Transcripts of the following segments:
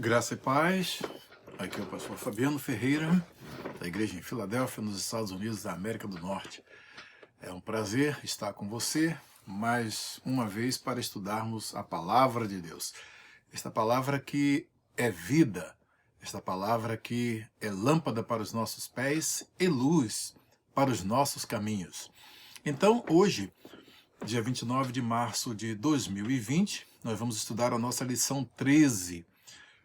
Graça e paz, aqui é o pastor Fabiano Ferreira, da igreja em Filadélfia, nos Estados Unidos da América do Norte. É um prazer estar com você mais uma vez para estudarmos a palavra de Deus. Esta palavra que é vida, esta palavra que é lâmpada para os nossos pés e luz para os nossos caminhos. Então, hoje, dia 29 de março de 2020, nós vamos estudar a nossa lição 13.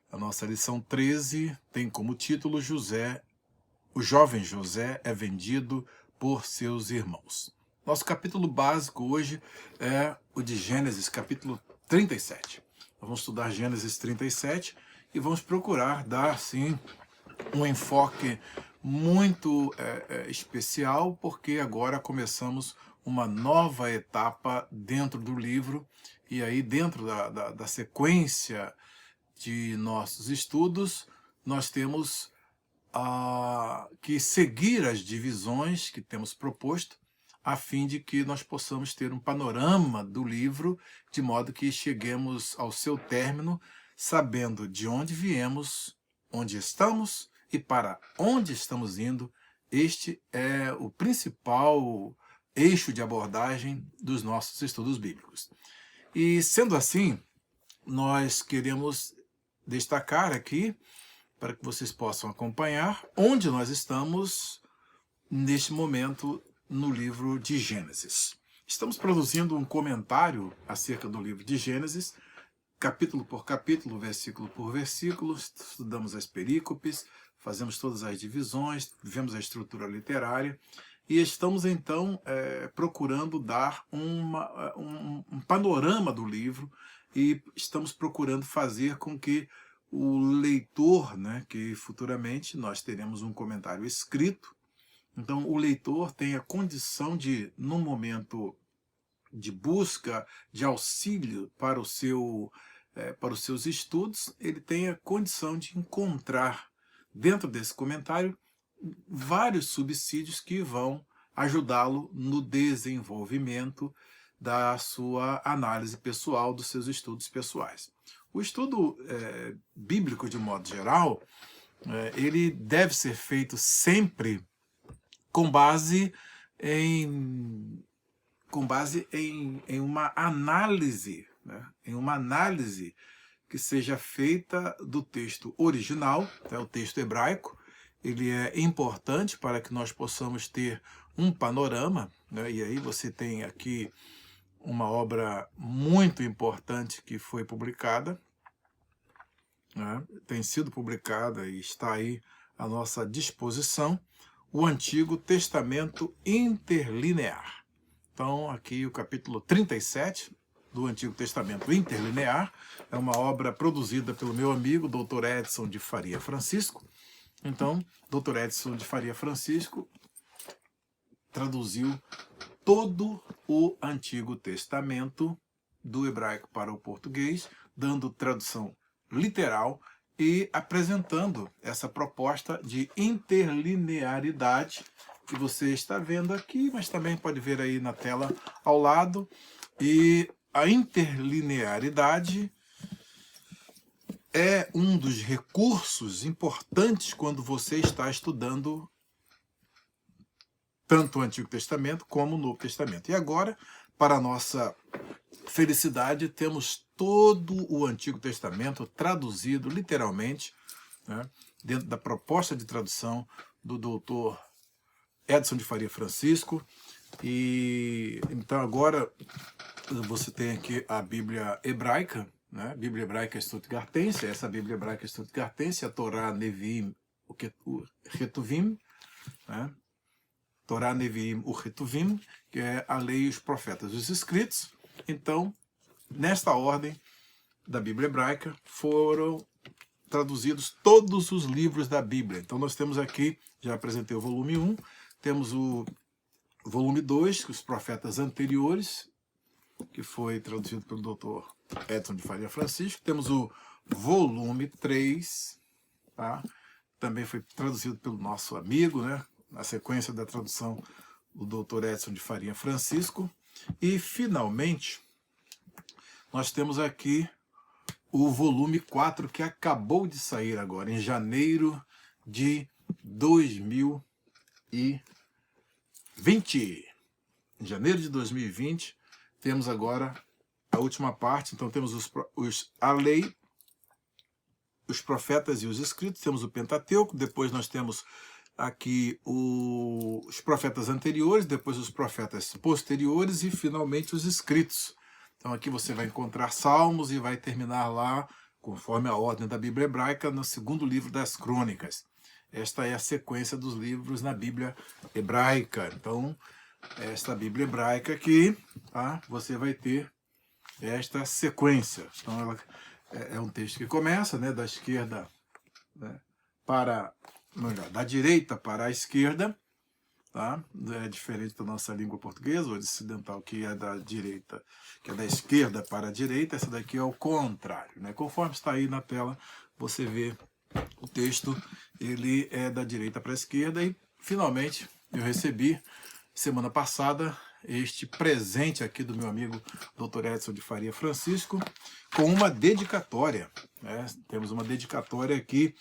A nossa lição 13 tem como título o jovem José é vendido por seus irmãos. Nosso capítulo básico hoje é o de Gênesis, capítulo 37. Nós vamos estudar Gênesis 37 e vamos procurar dar, sim, um enfoque muito especial, porque agora começamos uma nova etapa dentro do livro, e aí dentro da sequência de nossos estudos, nós temos que seguir as divisões que temos proposto, a fim de que nós possamos ter um panorama do livro, de modo que cheguemos ao seu término, sabendo de onde viemos, onde estamos e para onde estamos indo. Este é o principal eixo de abordagem dos nossos estudos bíblicos. E sendo assim, nós queremos destacar aqui, para que vocês possam acompanhar, onde nós estamos neste momento no livro de Gênesis. Estamos produzindo um comentário acerca do livro de Gênesis, capítulo por capítulo, versículo por versículo, estudamos as perícopes, fazemos todas as divisões, vemos a estrutura literária, e estamos então procurando dar um panorama do livro, e estamos procurando fazer com que o leitor, que futuramente nós teremos um comentário escrito, então o leitor tenha condição de, num momento de busca, de auxílio para os seus estudos, ele tenha condição de encontrar dentro desse comentário vários subsídios que vão ajudá-lo no desenvolvimento da sua análise pessoal, dos seus estudos pessoais. O estudo bíblico, de modo geral, ele deve ser feito sempre com base em uma análise, em uma análise que seja feita do texto original, o texto hebraico. Ele é importante para que nós possamos ter um panorama, e aí você tem aqui uma obra muito importante que foi publicada, tem sido publicada e está aí à nossa disposição, o Antigo Testamento Interlinear. Então, aqui o capítulo 37 do Antigo Testamento Interlinear é uma obra produzida pelo meu amigo, Dr. Edson de Faria Francisco. Então, Dr. Edson de Faria Francisco traduziu todo o Antigo Testamento do hebraico para o português, dando tradução literal e apresentando essa proposta de interlinearidade que você está vendo aqui, mas também pode ver aí na tela ao lado. E a interlinearidade é um dos recursos importantes quando você está estudando tanto o Antigo Testamento como o Novo Testamento. E agora, para a nossa felicidade, temos todo o Antigo Testamento traduzido literalmente, dentro da proposta de tradução do doutor Edson de Faria Francisco. E então agora você tem aqui a Bíblia hebraica, Bíblia hebraica Stuttgartense, essa Bíblia hebraica Stuttgartense, a Torá, Neviim, o Retuvim, Torá, Neviim, o Retuvim, que é a lei e os profetas, os escritos. Então, nesta ordem da Bíblia hebraica, foram traduzidos todos os livros da Bíblia. Então, nós temos aqui, já apresentei o volume 1, temos o volume 2, os profetas anteriores, que foi traduzido pelo Dr. Edson de Faria Francisco. Temos o volume 3, também foi traduzido pelo nosso amigo, na sequência da tradução do Dr. Edson de Faria Francisco. E, finalmente, nós temos aqui o volume 4, que acabou de sair agora, em janeiro de 2020. Em janeiro de 2020, temos agora a última parte. Então temos a lei, os profetas e os escritos, temos o Pentateuco, depois nós temos aqui os profetas anteriores, depois os profetas posteriores e finalmente os escritos. Então aqui você vai encontrar Salmos e vai terminar lá, conforme a ordem da Bíblia hebraica, no segundo livro das Crônicas. Esta é a sequência dos livros na Bíblia hebraica. Então, esta Bíblia hebraica aqui, tá? Você vai ter esta sequência. Então, ela é um texto que começa, né, da esquerda, né, para, melhor, da direita para a esquerda, tá? É diferente da nossa língua portuguesa, ocidental, que é da direita, que é da esquerda para a direita. Essa daqui é o contrário, né? Conforme está aí na tela, você vê o texto, ele é da direita para a esquerda. E finalmente eu recebi semana passada este presente aqui do meu amigo Dr. Edson de Faria Francisco, com uma dedicatória, né? Temos uma dedicatória aqui: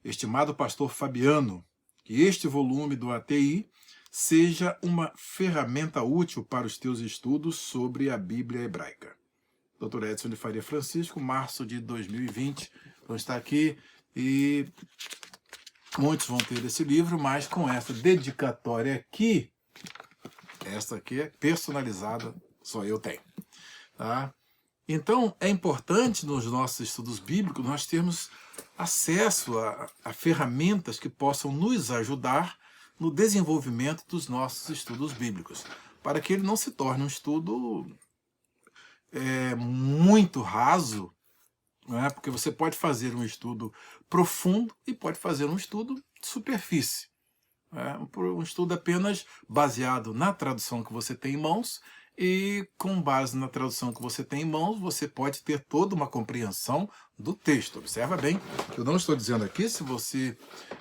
estimado pastor Fabiano, que este volume do ATI seja uma ferramenta útil para os teus estudos sobre a Bíblia hebraica. Dr. Edson de Faria Francisco, março de 2020. Então está aqui, e muitos vão ter esse livro, mas com essa dedicatória aqui, esta aqui é personalizada, só eu tenho, tá? Então é importante nos nossos estudos bíblicos nós termos acesso a ferramentas que possam nos ajudar no desenvolvimento dos nossos estudos bíblicos, para que ele não se torne um estudo muito raso, não é? Porque você pode fazer um estudo profundo e pode fazer um estudo de superfície. Um estudo apenas baseado na tradução que você tem em mãos, e com base na tradução que você tem em mãos, você pode ter toda uma compreensão do texto. Observa bem, eu não estou dizendo aqui, se você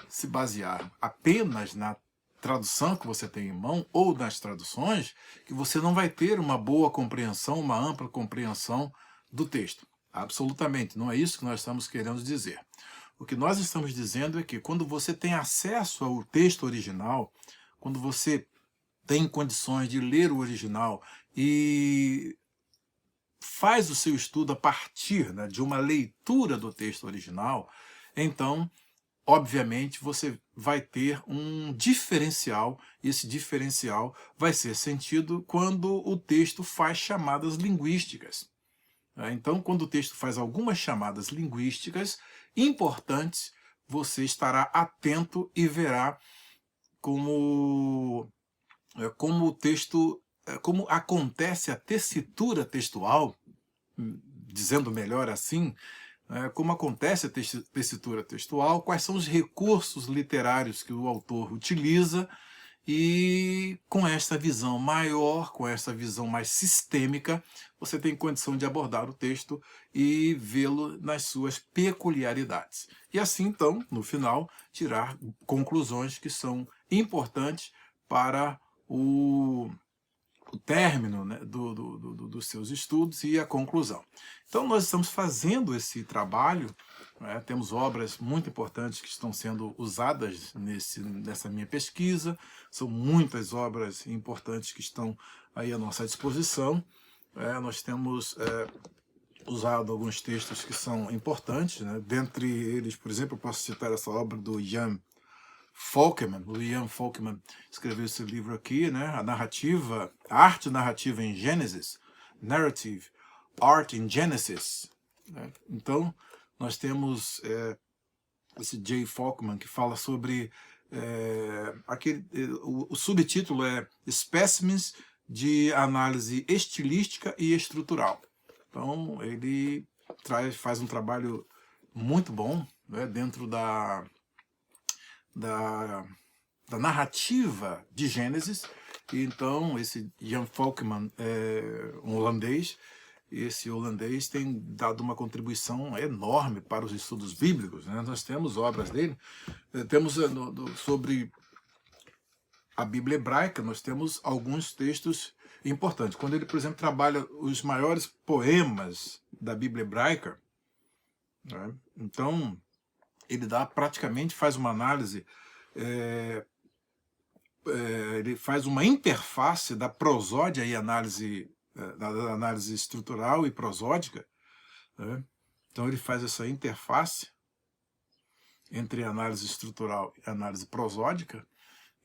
se basear apenas na tradução que você tem em mão ou nas traduções, que você não vai ter uma boa compreensão, uma ampla compreensão do texto. Absolutamente, não é isso que nós estamos querendo dizer. O que nós estamos dizendo é que quando você tem acesso ao texto original, quando você tem condições de ler o original e faz o seu estudo a partir, né, de uma leitura do texto original, então, obviamente, você vai ter um diferencial, e esse diferencial vai ser sentido quando o texto faz chamadas linguísticas. Então, quando o texto faz algumas chamadas linguísticas importantes, você estará atento e verá como o texto, como acontece a tessitura textual, dizendo melhor assim, como acontece a tessitura textual, quais são os recursos literários que o autor utiliza, e com esta visão maior, com essa visão mais sistêmica, você tem condição de abordar o texto e vê-lo nas suas peculiaridades. E assim, então, no final, tirar conclusões que são importantes para o término, né, dos seus estudos e a conclusão. Então nós estamos fazendo esse trabalho, né? Temos obras muito importantes que estão sendo usadas nessa minha pesquisa, são muitas obras importantes que estão aí à nossa disposição. Nós temos usado alguns textos que são importantes, né? Dentre eles, por exemplo, eu posso citar essa obra do Ian Folkman. O Ian Folkman escreveu esse livro aqui, né? A arte narrativa em Gênesis, Narrative Art in Genesis, né? Então, nós temos esse J. Folkman, que fala sobre o subtítulo é Espécimes de Análise Estilística e Estrutural. Então, ele faz um trabalho muito bom, né, dentro da narrativa de Gênesis. E então, esse Jan Folkman é um holandês. Esse holandês tem dado uma contribuição enorme para os estudos bíblicos, né? Nós temos obras dele, temos sobre a Bíblia hebraica, nós temos alguns textos importantes. Quando ele, por exemplo, trabalha os maiores poemas da Bíblia hebraica, né? Então, ele praticamente faz uma análise, ele faz uma interface da prosódia e análise, da análise estrutural e prosódica, né? Então ele faz essa interface entre a análise estrutural e a análise prosódica.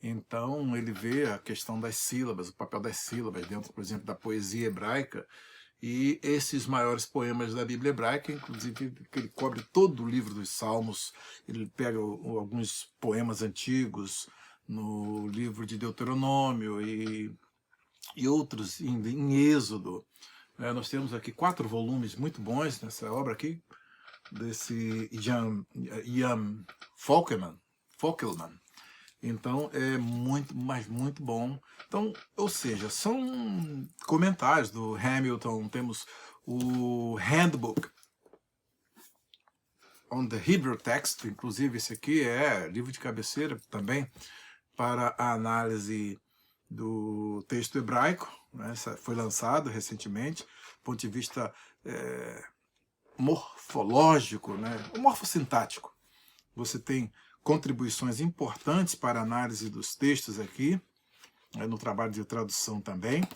Então ele vê a questão das sílabas, o papel das sílabas dentro, por exemplo, da poesia hebraica, e esses maiores poemas da Bíblia hebraica, inclusive que ele cobre todo o livro dos Salmos. Ele pega alguns poemas antigos no livro de Deuteronômio e outros em Êxodo. Nós temos aqui 4 volumes muito bons nessa obra aqui, desse Ian Folkelman. Então é muito, mas muito bom. Então, ou seja, são comentários do Hamilton. Temos o Handbook on the Hebrew Text, inclusive esse aqui é livro de cabeceira também para a análise do texto hebraico, né? Foi lançado recentemente, do ponto de vista morfológico, né? Morfossintático. Você tem contribuições importantes para a análise dos textos aqui, no trabalho de tradução também.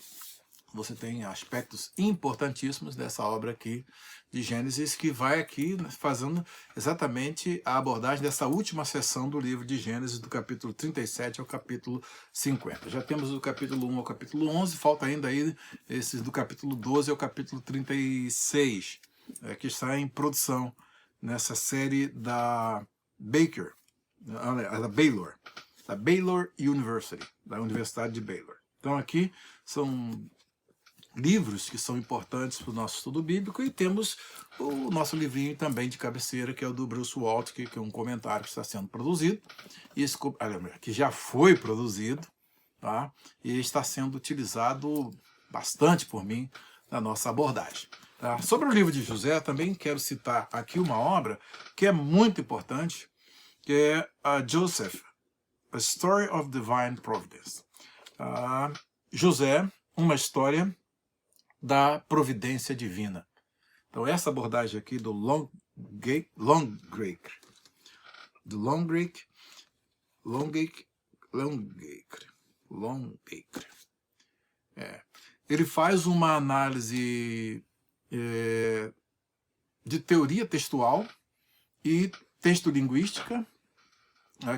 Você tem aspectos importantíssimos dessa obra aqui de Gênesis, que vai aqui fazendo exatamente a abordagem dessa última seção do livro de Gênesis, do capítulo 37 ao capítulo 50. Já temos do capítulo 1 ao capítulo 11, falta ainda aí esses do capítulo 12 ao capítulo 36, que está em produção nessa série da Baker, da Baylor University, da Universidade de Baylor. Então aqui são livros que são importantes para o nosso estudo bíblico, e temos o nosso livrinho também de cabeceira, que é o do Bruce Waltke, que é um comentário que está sendo produzido, que já foi produzido, tá? E está sendo utilizado bastante por mim na nossa abordagem. Tá? Sobre o livro de José, também quero citar aqui uma obra que é muito importante, que é a Joseph, A Story of Divine Providence. José, uma história da providência divina. Então essa abordagem aqui do Longaker, ele faz uma análise de teoria textual e textolinguística,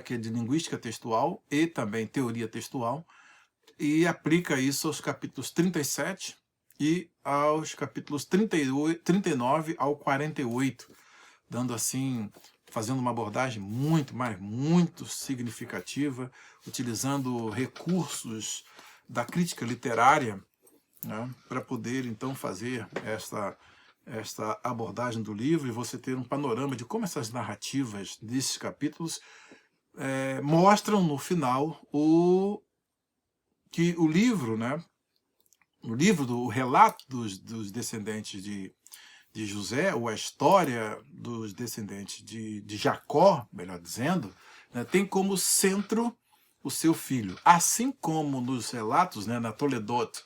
que é de linguística textual e também teoria textual, e aplica isso aos capítulos 37 e aos capítulos 39 ao 48, dando assim, fazendo uma abordagem muito significativa, utilizando recursos da crítica literária, né, para poder então fazer esta abordagem do livro, e você ter um panorama de como essas narrativas desses capítulos mostram no final que o livro, né, o relato dos descendentes de José, ou a história dos descendentes de Jacó, melhor dizendo, né, tem como centro o seu filho. Assim como nos relatos, né, na Toledot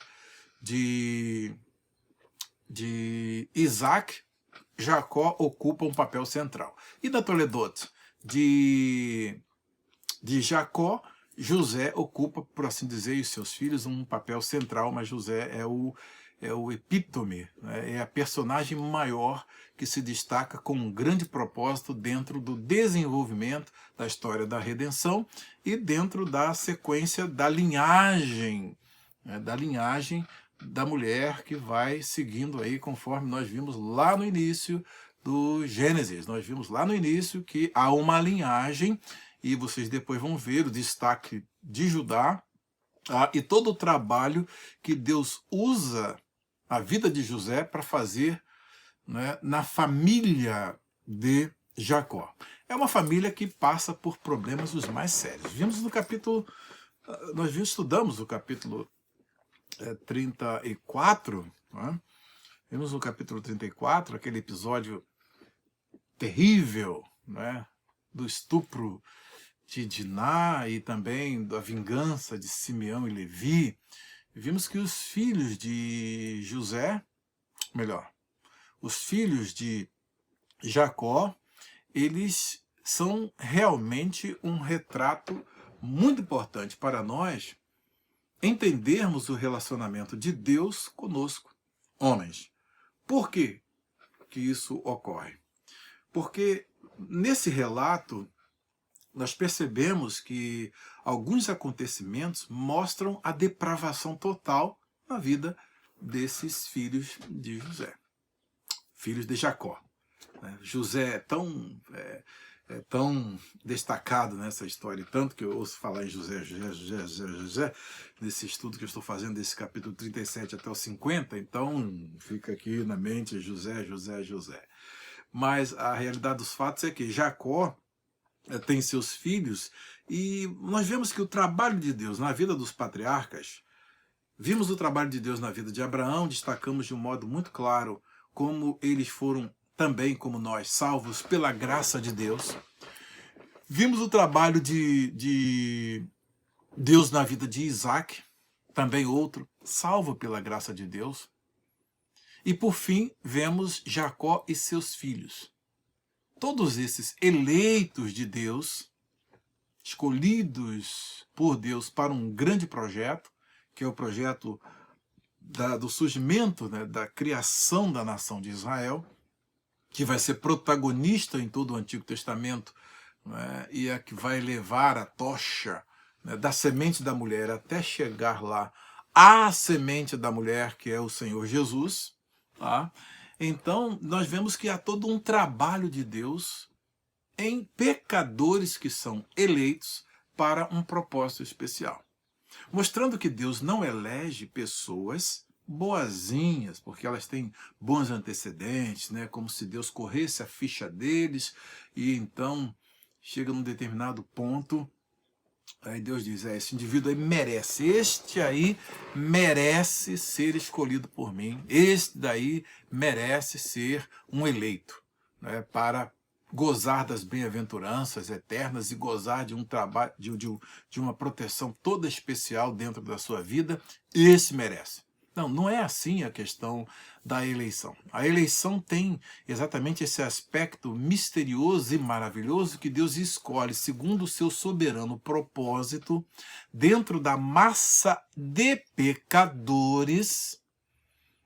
de Isaac, Jacó ocupa um papel central. E na Toledot de Jacó, José ocupa, por assim dizer, e seus filhos, um papel central, mas José é o epítome, né? É a personagem maior que se destaca com um grande propósito dentro do desenvolvimento da história da redenção e dentro da sequência da linhagem, né? Da linhagem da mulher que vai seguindo aí, conforme nós vimos lá no início do Gênesis. Nós vimos lá no início que há uma linhagem, e vocês depois vão ver o destaque de Judá, e todo o trabalho que Deus usa a vida de José para fazer, né, na família de Jacó. É uma família que passa por problemas os mais sérios. Vimos no capítulo, nós estudamos o capítulo 34, né? Vimos no capítulo 34 aquele episódio terrível, né, do estupro de Diná e também da vingança de Simeão e Levi. Vimos que os filhos de José, os filhos de Jacó, eles são realmente um retrato muito importante para nós entendermos o relacionamento de Deus conosco, homens. Por que que isso ocorre? Porque nesse relato nós percebemos que alguns acontecimentos mostram a depravação total na vida desses filhos de José, filhos de Jacó. José é tão destacado nessa história, tanto que eu ouço falar em José, nesse estudo que eu estou fazendo, desse capítulo 37 até o 50, então fica aqui na mente José. Mas a realidade dos fatos é que Jacó tem seus filhos, e nós vemos que o trabalho de Deus na vida dos patriarcas, vimos o trabalho de Deus na vida de Abraão, destacamos de um modo muito claro como eles foram também, como nós, salvos pela graça de Deus. Vimos o trabalho de Deus na vida de Isaac, também outro, salvo pela graça de Deus. E por fim, vemos Jacó e seus filhos. Todos esses eleitos de Deus, escolhidos por Deus para um grande projeto, que é o projeto do surgimento, da criação da nação de Israel, que vai ser protagonista em todo o Antigo Testamento, e é que vai levar a tocha da semente da mulher até chegar lá à semente da mulher, que é o Senhor Jesus. Tá? Então, nós vemos que há todo um trabalho de Deus em pecadores que são eleitos para um propósito especial. Mostrando que Deus não elege pessoas boazinhas, porque elas têm bons antecedentes, como se Deus corresse a ficha deles, e então chega num determinado ponto, aí Deus diz, esse indivíduo aí merece, este aí merece ser escolhido por mim, este daí merece ser um eleito, para gozar das bem-aventuranças eternas e gozar de um trabalho, de uma proteção toda especial dentro da sua vida. Esse merece. Não é assim a questão da eleição. A eleição tem exatamente esse aspecto misterioso e maravilhoso que Deus escolhe, segundo o seu soberano propósito, dentro da massa de pecadores,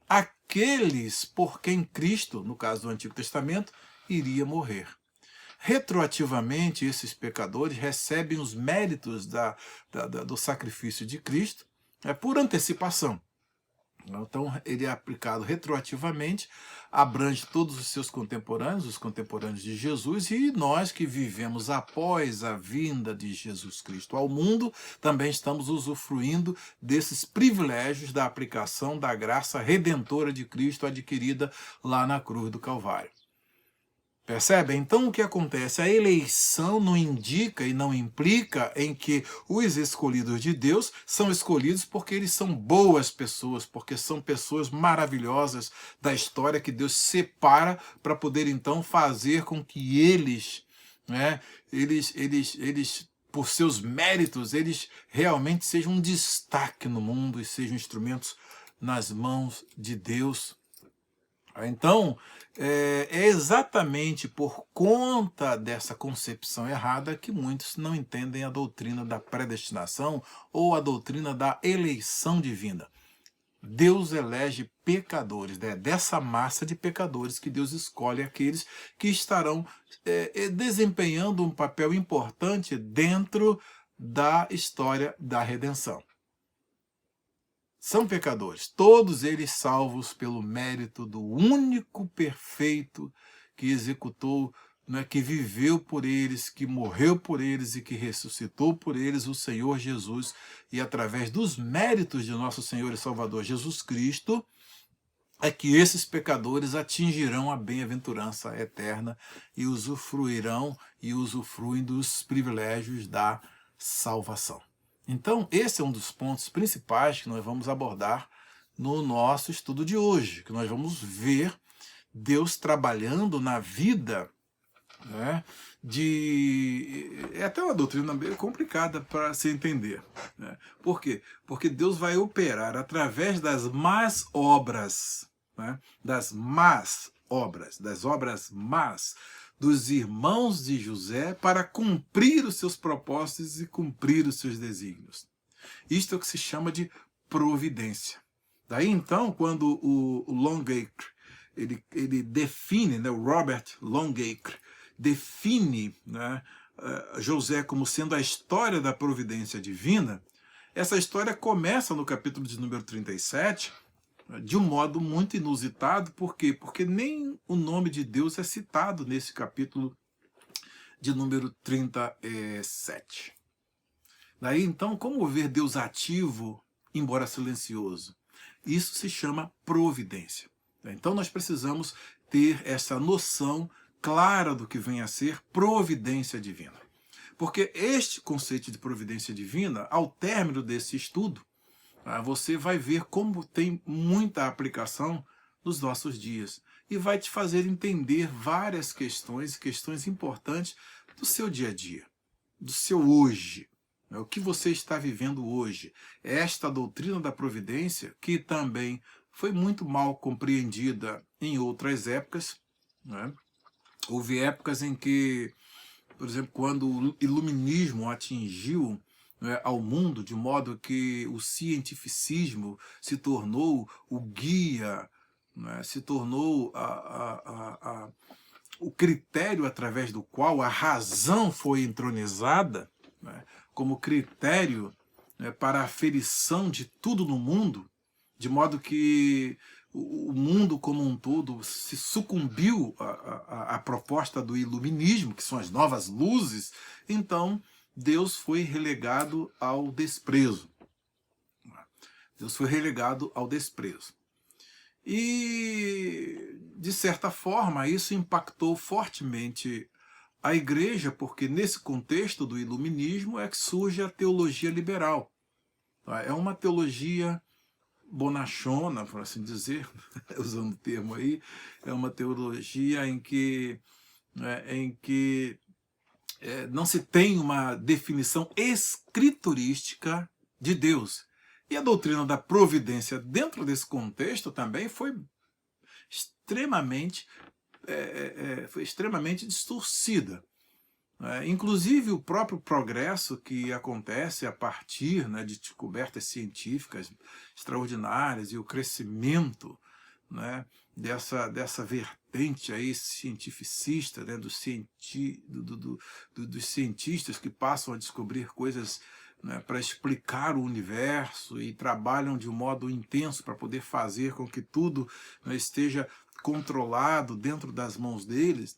aqueles por quem Cristo, no caso do Antigo Testamento, iria morrer. Retroativamente, esses pecadores recebem os méritos do sacrifício de Cristo, por antecipação. Então, ele é aplicado retroativamente, abrange todos os seus contemporâneos, os contemporâneos de Jesus, e nós que vivemos após a vinda de Jesus Cristo ao mundo, também estamos usufruindo desses privilégios da aplicação da graça redentora de Cristo adquirida lá na cruz do Calvário. Percebe? Então o que acontece? A eleição não indica e não implica em que os escolhidos de Deus são escolhidos porque eles são boas pessoas, porque são pessoas maravilhosas da história que Deus separa para poder então fazer com que eles, por seus méritos, eles realmente sejam um destaque no mundo e sejam instrumentos nas mãos de Deus. Então, é exatamente por conta dessa concepção errada que muitos não entendem a doutrina da predestinação ou a doutrina da eleição divina. Deus elege pecadores, dessa massa de pecadores que Deus escolhe aqueles que estarão desempenhando um papel importante dentro da história da redenção. São pecadores, todos eles salvos pelo mérito do único perfeito que executou, que viveu por eles, que morreu por eles e que ressuscitou por eles, o Senhor Jesus. E através dos méritos de nosso Senhor e Salvador Jesus Cristo, é que esses pecadores atingirão a bem-aventurança eterna e usufruirão e usufruem dos privilégios da salvação. Então, esse é um dos pontos principais que nós vamos abordar no nosso estudo de hoje, que nós vamos ver Deus trabalhando na vida, é até uma doutrina meio complicada para se entender. Por quê? Porque Deus vai operar através das más obras, das obras más dos irmãos de José para cumprir os seus propósitos e cumprir os seus desígnios. Isto é o que se chama de providência. Daí então, quando o Longacre, ele define, né, o Robert Longacre, define, né, José como sendo a história da providência divina, essa história começa no capítulo de número 37, de um modo muito inusitado. Por quê? Porque nem o nome de Deus é citado nesse capítulo de número 37. Daí então, como ver Deus ativo, embora silencioso? Isso se chama providência. Então nós precisamos ter essa noção clara do que vem a ser providência divina. Porque este conceito de providência divina, ao término desse estudo, você vai ver como tem muita aplicação nos nossos dias. E vai te fazer entender várias questões importantes do seu dia a dia, do seu hoje. O que você está vivendo hoje. Esta doutrina da providência, que também foi muito mal compreendida em outras épocas, né? Houve épocas em que, por exemplo, quando o iluminismo atingiu, né, ao mundo, de modo que o cientificismo se tornou o guia, né, se tornou o critério através do qual a razão foi entronizada, né, como critério, né, para a aferição de tudo no mundo, de modo que o mundo como um todo se sucumbiu à proposta do iluminismo, que são as novas luzes. Então Deus foi relegado ao desprezo. Deus foi relegado ao desprezo. E, de certa forma, isso impactou fortemente a igreja, porque nesse contexto do iluminismo é que surge a teologia liberal. É uma teologia bonachona, por assim dizer, usando o termo aí, é uma teologia em que não se tem uma definição escriturística de Deus. E a doutrina da providência dentro desse contexto também foi extremamente distorcida. Inclusive o próprio progresso que acontece a partir, né, de descobertas científicas extraordinárias e o crescimento, né, dessa vertente aí cientificista, né, dos cientistas que passam a descobrir coisas, né, para explicar o universo e trabalham de um modo intenso para poder fazer com que tudo, né, esteja controlado dentro das mãos deles.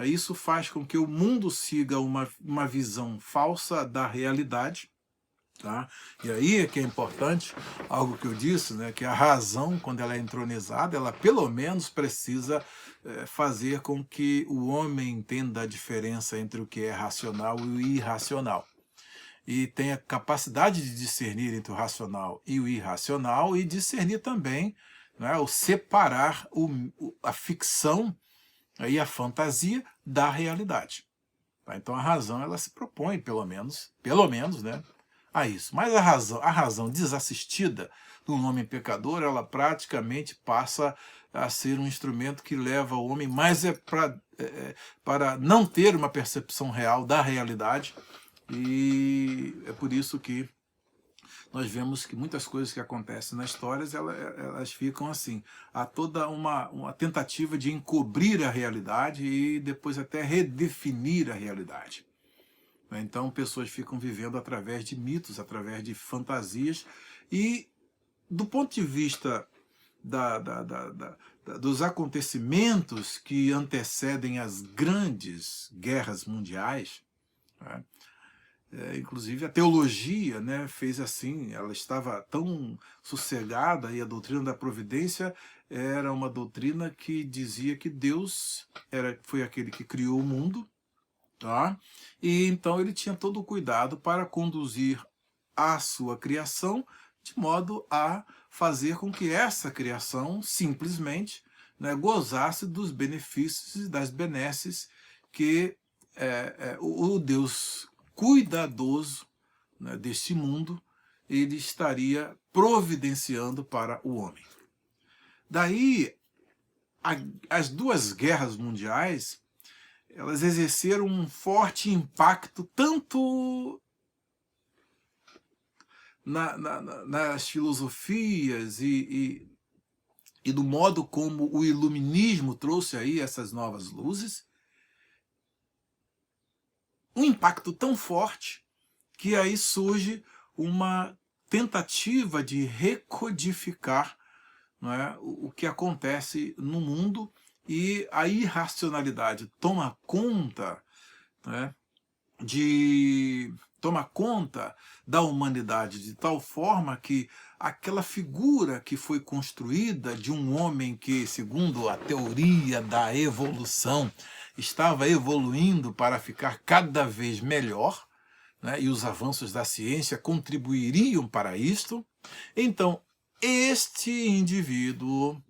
Isso faz com que o mundo siga uma visão falsa da realidade. Tá? E aí é que é importante algo que eu disse, né, que a razão, quando ela é entronizada, ela pelo menos precisa fazer com que o homem entenda a diferença entre o que é racional e o irracional. E tenha capacidade de discernir entre o racional e o irracional e discernir também, né, o separar a ficção e a fantasia da realidade. Tá? Então a razão ela se propõe, pelo menos, né, a isso. Mas a razão desassistida do homem pecador, ela praticamente passa a ser um instrumento que leva o homem mais para não ter uma percepção real da realidade. E é por isso que nós vemos que muitas coisas que acontecem nas histórias, elas ficam assim. Há toda uma tentativa de encobrir a realidade e depois até redefinir a realidade. Então, pessoas ficam vivendo através de mitos, através de fantasias. E, do ponto de vista dos acontecimentos que antecedem as grandes guerras mundiais, né? Inclusive a teologia, né, fez assim, ela estava tão sossegada, e a doutrina da providência era uma doutrina que dizia que Deus foi aquele que criou o mundo, tá? E então ele tinha todo o cuidado para conduzir a sua criação de modo a fazer com que essa criação simplesmente, né, gozasse dos benefícios e das benesses que o Deus cuidadoso, né, deste mundo, ele estaria providenciando para o homem. Daí as duas guerras mundiais, elas exerceram um forte impacto tanto nas filosofias e do modo como o iluminismo trouxe aí essas novas luzes, um impacto tão forte que aí surge uma tentativa de recodificar, não é, o que acontece no mundo, e a irracionalidade toma conta, né, toma conta da humanidade de tal forma que aquela figura que foi construída de um homem que, segundo a teoria da evolução, estava evoluindo para ficar cada vez melhor, né, e os avanços da ciência contribuiriam para isto, então este indivíduo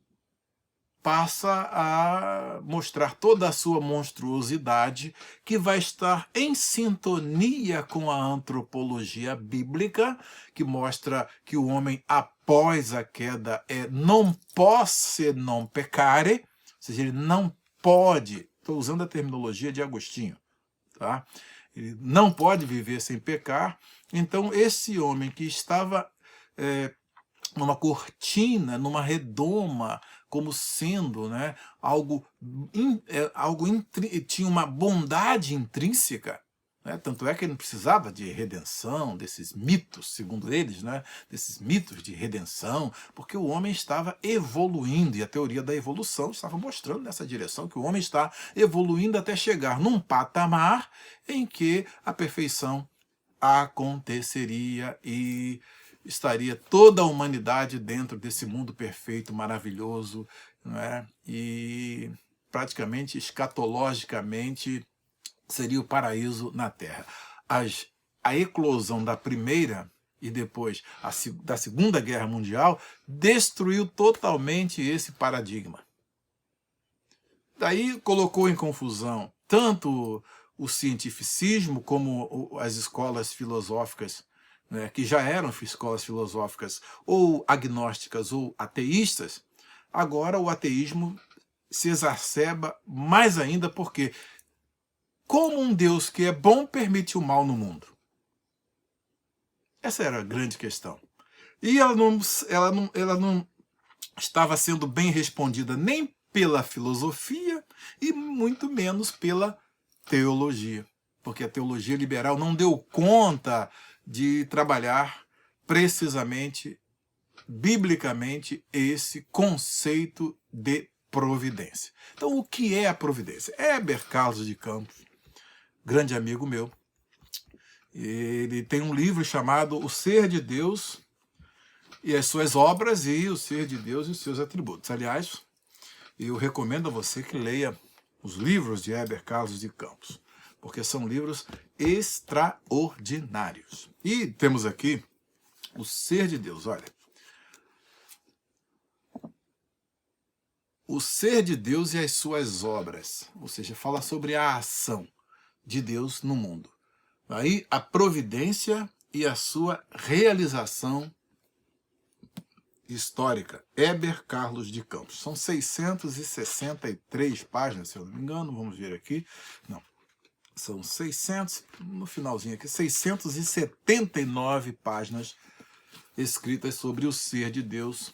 passa a mostrar toda a sua monstruosidade, que vai estar em sintonia com a antropologia bíblica, que mostra que o homem, após a queda, non posse non peccare, ou seja, ele não pode, estou usando a terminologia de Agostinho, tá? Ele não pode viver sem pecar. Então, esse homem que estava numa cortina, numa redoma, como sendo, né, tinha uma bondade intrínseca, né, tanto é que ele não precisava de redenção, desses mitos, segundo eles, né, desses mitos de redenção, porque o homem estava evoluindo, e a teoria da evolução estava mostrando nessa direção, que o homem está evoluindo até chegar num patamar em que a perfeição aconteceria e estaria toda a humanidade dentro desse mundo perfeito, maravilhoso, não é? E praticamente, escatologicamente, seria o paraíso na Terra. A eclosão da Primeira e depois da Segunda Guerra Mundial destruiu totalmente esse paradigma. Daí colocou em confusão tanto o cientificismo como as escolas filosóficas, né, que já eram escolas filosóficas ou agnósticas ou ateístas. Agora o ateísmo se exacerba mais ainda, porque como um Deus que é bom permite o mal no mundo? Essa era a grande questão. E ela não estava sendo bem respondida nem pela filosofia e muito menos pela teologia, porque a teologia liberal não deu conta de trabalhar precisamente, biblicamente, esse conceito de providência. Então, o que é a providência? Heber Carlos de Campos, grande amigo meu, ele tem um livro chamado O Ser de Deus e as Suas Obras, e O Ser de Deus e os Seus Atributos. Aliás, eu recomendo a você que leia os livros de Heber Carlos de Campos, porque são livros extraordinários. E temos aqui o Ser de Deus, olha. O Ser de Deus e as Suas Obras, ou seja, fala sobre a ação de Deus no mundo. Aí a providência e a sua realização histórica. Heber Carlos de Campos. São 663 páginas, se eu não me engano, vamos ver aqui. Não, são 600, no finalzinho aqui, 679 páginas escritas sobre o ser de Deus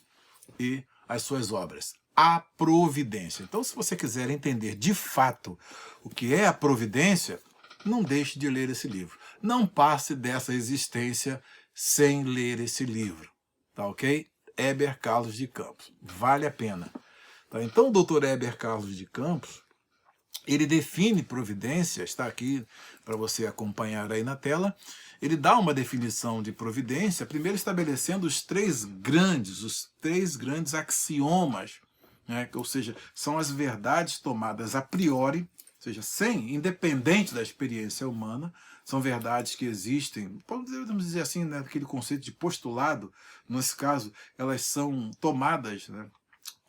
e as suas obras. A providência. Então, se você quiser entender de fato o que é a providência, não deixe de ler esse livro. Não passe dessa existência sem ler esse livro, tá ok? Heber Carlos de Campos. Vale a pena. Tá? Então, o doutor Heber Carlos de Campos, ele define providência, está aqui para você acompanhar aí na tela. Ele dá uma definição de providência, primeiro estabelecendo os três grandes axiomas, né? Ou seja, são as verdades tomadas a priori, ou seja, independente da experiência humana, são verdades que existem, podemos dizer assim, né, aquele conceito de postulado. Nesse caso, elas são tomadas, né,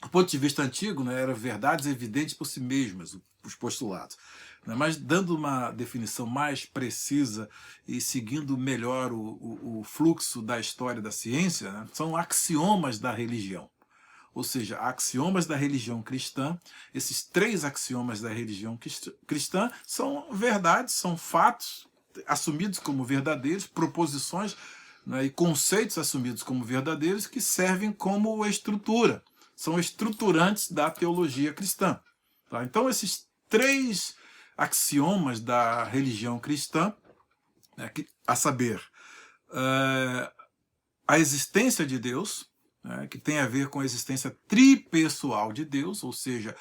do ponto de vista antigo, né, eram verdades evidentes por si mesmas, os postulados. Né, mas dando uma definição mais precisa e seguindo melhor o fluxo da história da ciência, né, são axiomas da religião. ou seja, axiomas da religião cristã. Esses 3 axiomas da religião cristã são verdades, são fatos assumidos como verdadeiros, proposições, né, e conceitos assumidos como verdadeiros que servem como estrutura, são estruturantes da teologia cristã. Tá? Então, esses 3 axiomas da religião cristã, né, a saber, a existência de Deus, né, que tem a ver com a existência tripessoal de Deus, ou seja,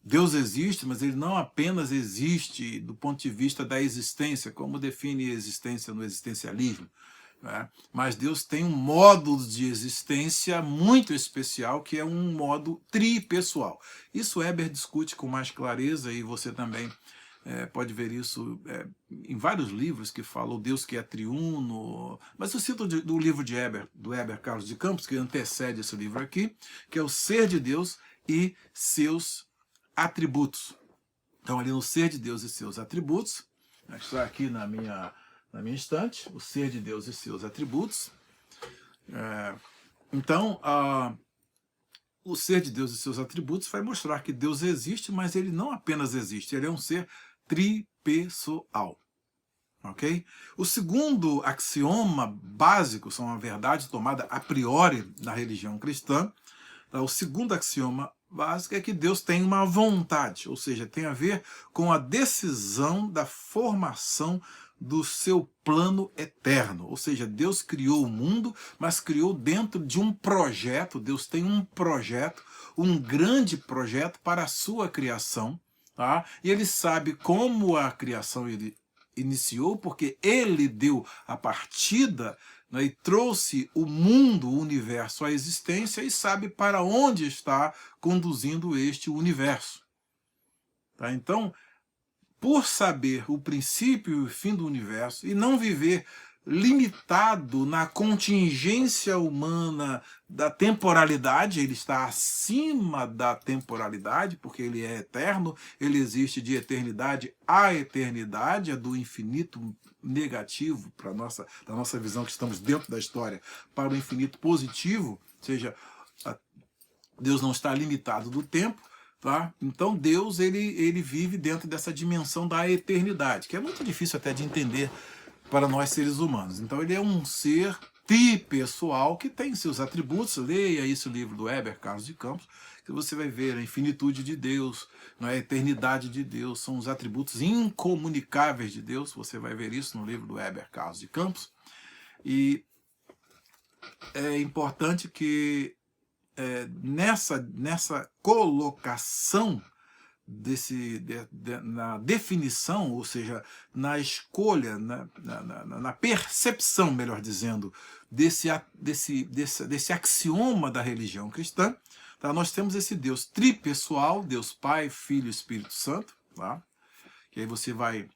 Deus existe, mas ele não apenas existe do ponto de vista da existência, como define a existência no existencialismo, né? Mas Deus tem um modo de existência muito especial, que é um modo tripessoal. Isso Weber discute com mais clareza, e você também pode ver isso em vários livros que falam o Deus que é triuno. Mas eu cito do livro do Weber Carlos de Campos, que antecede esse livro aqui, que é o Ser de Deus e seus atributos. Então, ali no Ser de Deus e seus atributos, está aqui na minha estante, o Ser de Deus e seus atributos. Então, o Ser de Deus e seus atributos vai mostrar que Deus existe, mas ele não apenas existe, ele é um ser tripessoal. Ok? O segundo axioma básico, são uma verdade tomada a priori na religião cristã. O segundo axioma básico é que Deus tem uma vontade, ou seja, tem a ver com a decisão da formação do seu plano eterno. Ou seja, Deus criou o mundo, mas criou dentro de um projeto. Deus tem um projeto, um grande projeto para a sua criação. Tá? E ele sabe como a criação ele iniciou, porque ele deu a partida, né, e trouxe o mundo, o universo à existência, e sabe para onde está conduzindo este universo. Tá? Então, por saber o princípio e o fim do universo, e não viver limitado na contingência humana da temporalidade, ele está acima da temporalidade, porque ele é eterno, ele existe de eternidade a eternidade, é do infinito negativo para da nossa visão que estamos dentro da história, para o infinito positivo, ou seja, Deus não está limitado do tempo. Tá? Então Deus ele vive dentro dessa dimensão da eternidade, que é muito difícil até de entender para nós seres humanos. Então ele é um ser tripessoal que tem seus atributos. Leia esse livro do Weber Carlos de Campos, que você vai ver a infinitude de Deus, a eternidade de Deus, são os atributos incomunicáveis de Deus. Você vai ver isso no livro do Weber Carlos de Campos. E é importante que nessa colocação na definição, ou seja, na escolha, na percepção, melhor dizendo, desse axioma da religião cristã, tá? Nós temos esse Deus tripessoal, Deus Pai, Filho e Espírito Santo, tá? Que aí você vai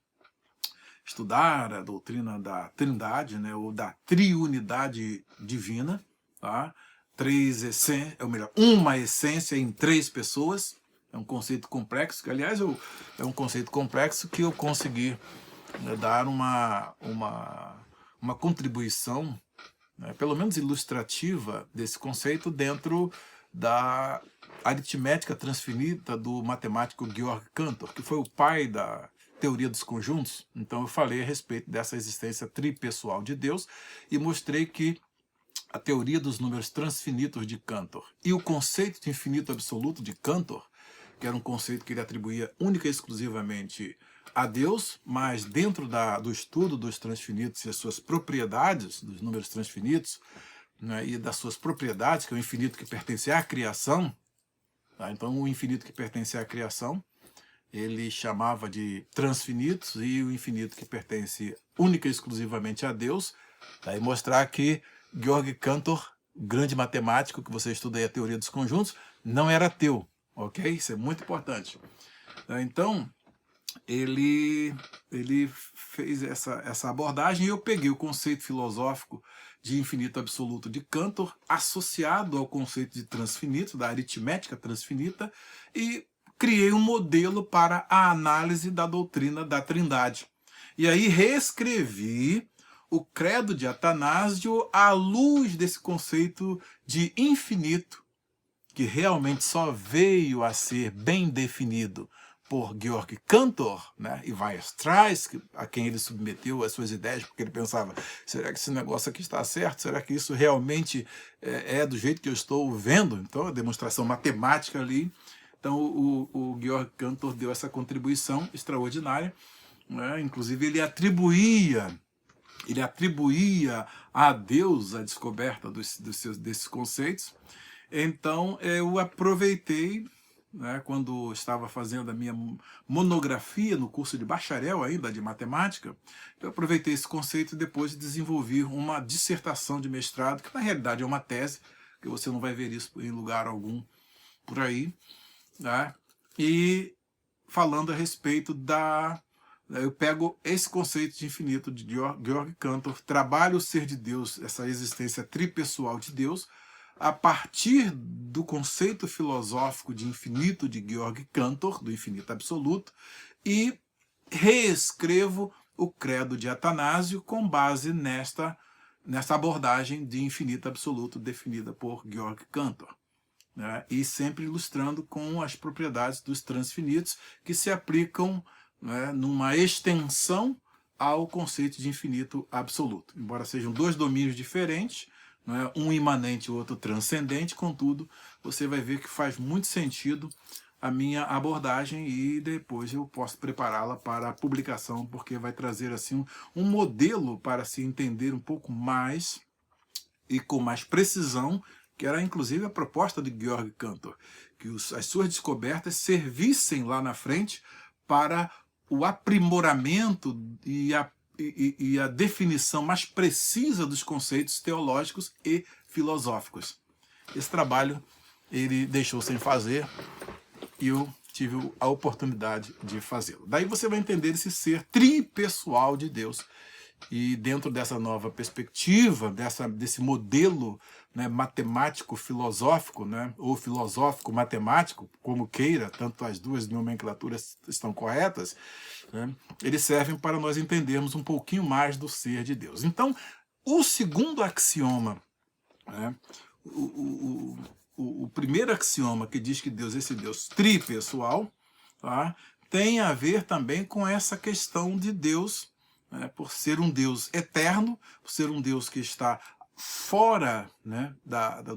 estudar a doutrina da Trindade, né, ou da triunidade divina, tá? Uma essência em 3 pessoas. É um conceito complexo, que aliás é um conceito complexo que eu consegui, né, dar uma contribuição, né, pelo menos ilustrativa, desse conceito dentro da aritmética transfinita do matemático Georg Cantor, que foi o pai da teoria dos conjuntos. Então eu falei a respeito dessa existência tripessoal de Deus e mostrei que a teoria dos números transfinitos de Cantor e o conceito de infinito absoluto de Cantor, que era um conceito que ele atribuía única e exclusivamente a Deus, mas dentro do estudo dos transfinitos e as suas propriedades, dos números transfinitos, né, e das suas propriedades, que é o infinito que pertence à criação, tá? Então o infinito que pertence à criação, ele chamava de transfinitos, e o infinito que pertence única e exclusivamente a Deus, tá? E mostrar que Georg Cantor, grande matemático, que você estuda aí a teoria dos conjuntos, não era ateu, ok? Isso é muito importante. Então, ele fez essa abordagem, e eu peguei o conceito filosófico de infinito absoluto de Cantor, associado ao conceito de transfinito, da aritmética transfinita, e criei um modelo para a análise da doutrina da Trindade. E aí reescrevi o credo de Atanásio à luz desse conceito de infinito, que realmente só veio a ser bem definido por Georg Cantor, né, e Weierstrass, a quem ele submeteu as suas ideias, porque ele pensava, será que esse negócio aqui está certo? Será que isso realmente é do jeito que eu estou vendo? Então, a demonstração matemática ali. Então, o Georg Cantor deu essa contribuição extraordinária, né? Inclusive, ele atribuía a Deus a descoberta desses conceitos. Então, eu aproveitei, né, quando estava fazendo a minha monografia no curso de bacharel ainda de matemática, eu aproveitei esse conceito e depois desenvolvi uma dissertação de mestrado, que na realidade é uma tese, que você não vai ver isso em lugar algum por aí, né? E falando a respeito eu pego esse conceito de infinito de Georg Cantor, trabalho o ser de Deus, essa existência tripessoal de Deus, a partir do conceito filosófico de infinito de Georg Cantor, do infinito absoluto, e reescrevo o credo de Atanásio com base nesta abordagem de infinito absoluto definida por Georg Cantor, né? E sempre ilustrando com as propriedades dos transfinitos que se aplicam, né, numa extensão ao conceito de infinito absoluto. Embora sejam dois domínios diferentes, né, um imanente e o outro transcendente, contudo, você vai ver que faz muito sentido a minha abordagem e depois eu posso prepará-la para a publicação, porque vai trazer assim um modelo para se entender um pouco mais e com mais precisão, que era inclusive a proposta de Georg Cantor, que as suas descobertas servissem lá na frente para o aprimoramento e a definição mais precisa dos conceitos teológicos e filosóficos. Esse trabalho ele deixou sem fazer e eu tive a oportunidade de fazê-lo. Daí você vai entender esse ser tripessoal de Deus. E dentro dessa nova perspectiva, desse modelo, né, matemático-filosófico, né, ou filosófico-matemático, como queira, tanto as duas nomenclaturas estão corretas, né, eles servem para nós entendermos um pouquinho mais do ser de Deus. Então, o segundo axioma, né, o primeiro axioma que diz que Deus é esse Deus tripessoal, tá, tem a ver também com essa questão de Deus, né, por ser um Deus eterno, por ser um Deus que está fora, né,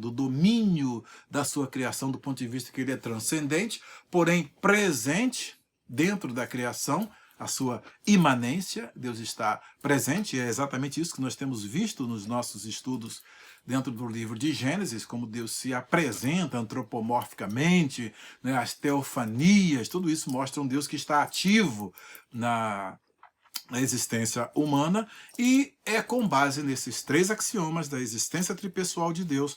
do domínio da sua criação, do ponto de vista que ele é transcendente, porém presente dentro da criação, a sua imanência, Deus está presente, e é exatamente isso que nós temos visto nos nossos estudos dentro do livro de Gênesis, como Deus se apresenta antropomorficamente, né, as teofanias, tudo isso mostra um Deus que está ativo na existência humana, e é com base nesses três axiomas da existência tripessoal de Deus,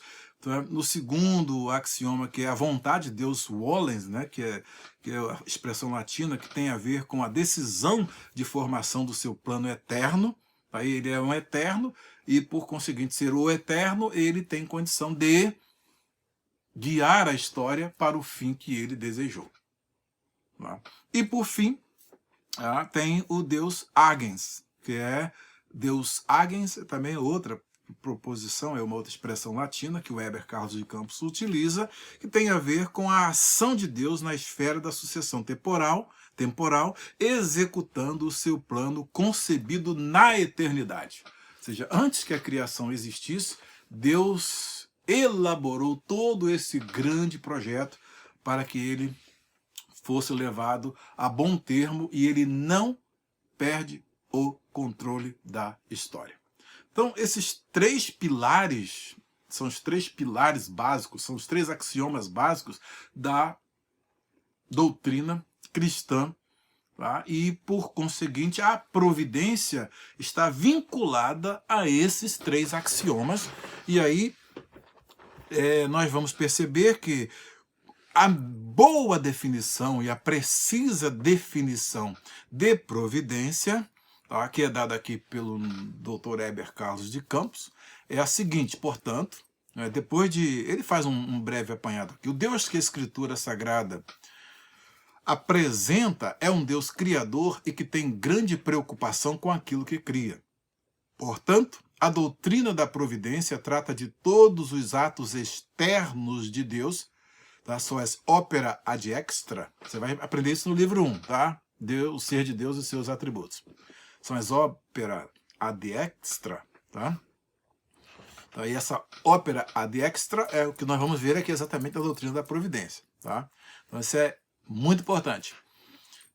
no segundo axioma, que é a vontade de Deus Wollens, né, que é a expressão latina que tem a ver com a decisão de formação do seu plano eterno. Aí ele é um eterno e, por conseguinte, ser o eterno, ele tem condição de guiar a história para o fim que ele desejou. E, por fim, tem o Deus Agens, que é Deus Agens, também outra proposição, é uma outra expressão latina que o Weber Carlos de Campos utiliza, que tem a ver com a ação de Deus na esfera da sucessão temporal, executando o seu plano concebido na eternidade. Ou seja, antes que a criação existisse, Deus elaborou todo esse grande projeto para que ele fosse levado a bom termo e ele não perde o controle da história. Então, esses três pilares são os três pilares básicos, são os três axiomas básicos da doutrina cristã, tá? E, por conseguinte, a providência está vinculada a esses três axiomas. E aí nós vamos perceber que a boa definição e a precisa definição de providência, tá, que é dada aqui pelo Dr. Weber Carlos de Campos, é a seguinte, portanto, né, depois de... Ele faz um breve apanhado aqui. O Deus que a Escritura Sagrada apresenta é um Deus criador e que tem grande preocupação com aquilo que cria. Portanto, a doutrina da providência trata de todos os atos externos de Deus, tá? São as opera ad extra. Você vai aprender isso no livro 1, tá? Deus, o ser de Deus e seus atributos. São as opera ad extra, tá? Então, e essa ópera ad extra é o que nós vamos ver aqui exatamente a doutrina da providência, tá? Então isso é muito importante.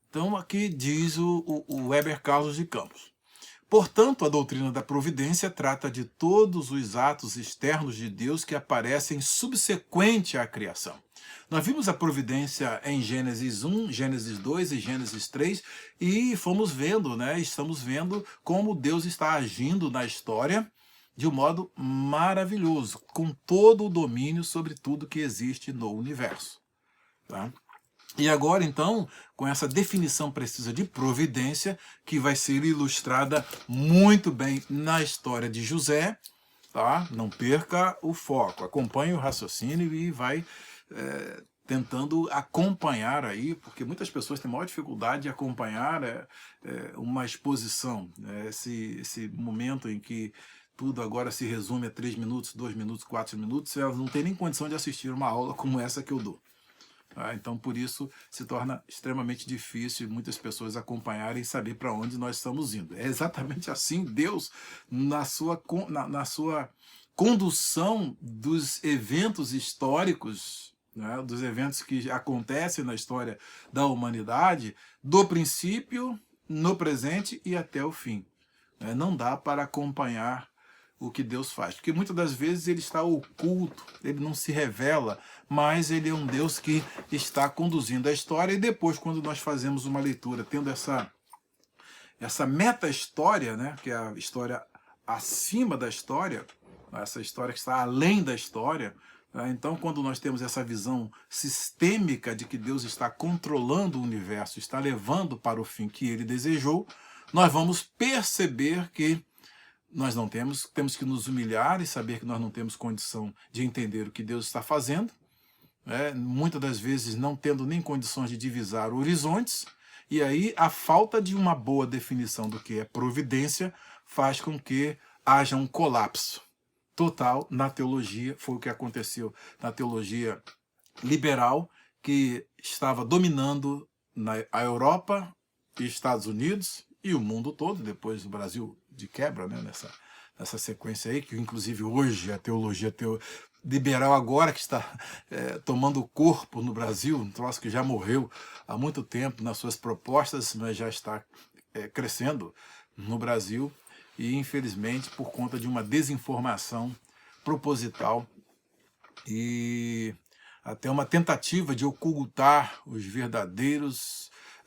Então aqui diz o Weber Carlos de Campos. Portanto, a doutrina da providência trata de todos os atos externos de Deus que aparecem subsequente à criação. Nós vimos a providência em Gênesis 1, Gênesis 2 e Gênesis 3 e fomos vendo, né? Estamos vendo como Deus está agindo na história de um modo maravilhoso, com todo o domínio sobre tudo que existe no universo. Tá? E agora, então, com essa definição precisa de providência, que vai ser ilustrada muito bem na história de José, tá? Não perca o foco, acompanhe o raciocínio e vai tentando acompanhar aí, porque muitas pessoas têm maior dificuldade de acompanhar uma exposição, esse momento em que tudo agora se resume a 3 minutos, 2 minutos, 4 minutos, elas não têm nem condição de assistir uma aula como essa que eu dou. Então, por isso, se torna extremamente difícil muitas pessoas acompanharem e saber para onde nós estamos indo. É exatamente assim, Deus, na sua condução dos eventos históricos, né, dos eventos que acontecem na história da humanidade, do princípio, no presente e até o fim. Não dá para acompanhar o que Deus faz, porque muitas das vezes ele está oculto, ele não se revela, mas ele é um Deus que está conduzindo a história, e depois, quando nós fazemos uma leitura, tendo essa meta-história, né, que é a história acima da história, essa história que está além da história, então, quando nós temos essa visão sistêmica de que Deus está controlando o universo, está levando para o fim que ele desejou, nós vamos perceber que nós não temos que nos humilhar e saber que nós não temos condição de entender o que Deus está fazendo, muitas das vezes não tendo nem condições de divisar horizontes, e aí a falta de uma boa definição do que é providência faz com que haja um colapso total na teologia. Foi o que aconteceu na teologia liberal, que estava dominando a Europa e Estados Unidos e o mundo todo, depois o Brasil de quebra, né, nessa sequência aí, que inclusive hoje a teologia liberal agora que está tomando corpo no Brasil, um troço que já morreu há muito tempo nas suas propostas, mas já está crescendo no Brasil, e infelizmente por conta de uma desinformação proposital e até uma tentativa de ocultar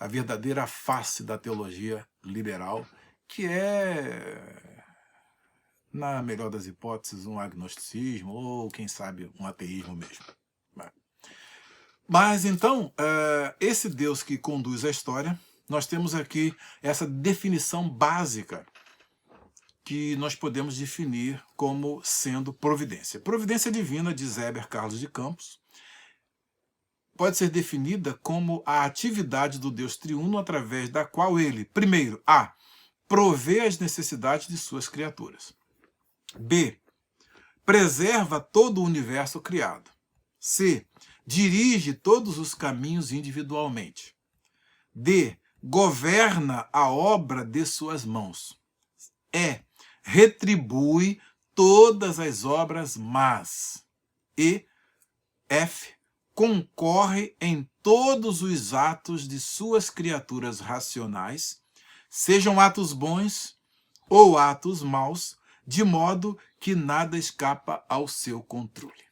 a verdadeira face da teologia liberal, que é, na melhor das hipóteses, um agnosticismo ou, quem sabe, um ateísmo mesmo. Mas então, esse Deus que conduz a história, nós temos aqui essa definição básica que nós podemos definir como sendo providência. Providência divina, diz Weber Carlos de Campos, pode ser definida como a atividade do Deus triuno através da qual ele, primeiro, A, provê as necessidades de suas criaturas. B, preserva todo o universo criado. C, dirige todos os caminhos individualmente. D, governa a obra de suas mãos. E, retribui todas as obras más. E, F, concorre em todos os atos de suas criaturas racionais, sejam atos bons ou atos maus, de modo que nada escapa ao seu controle.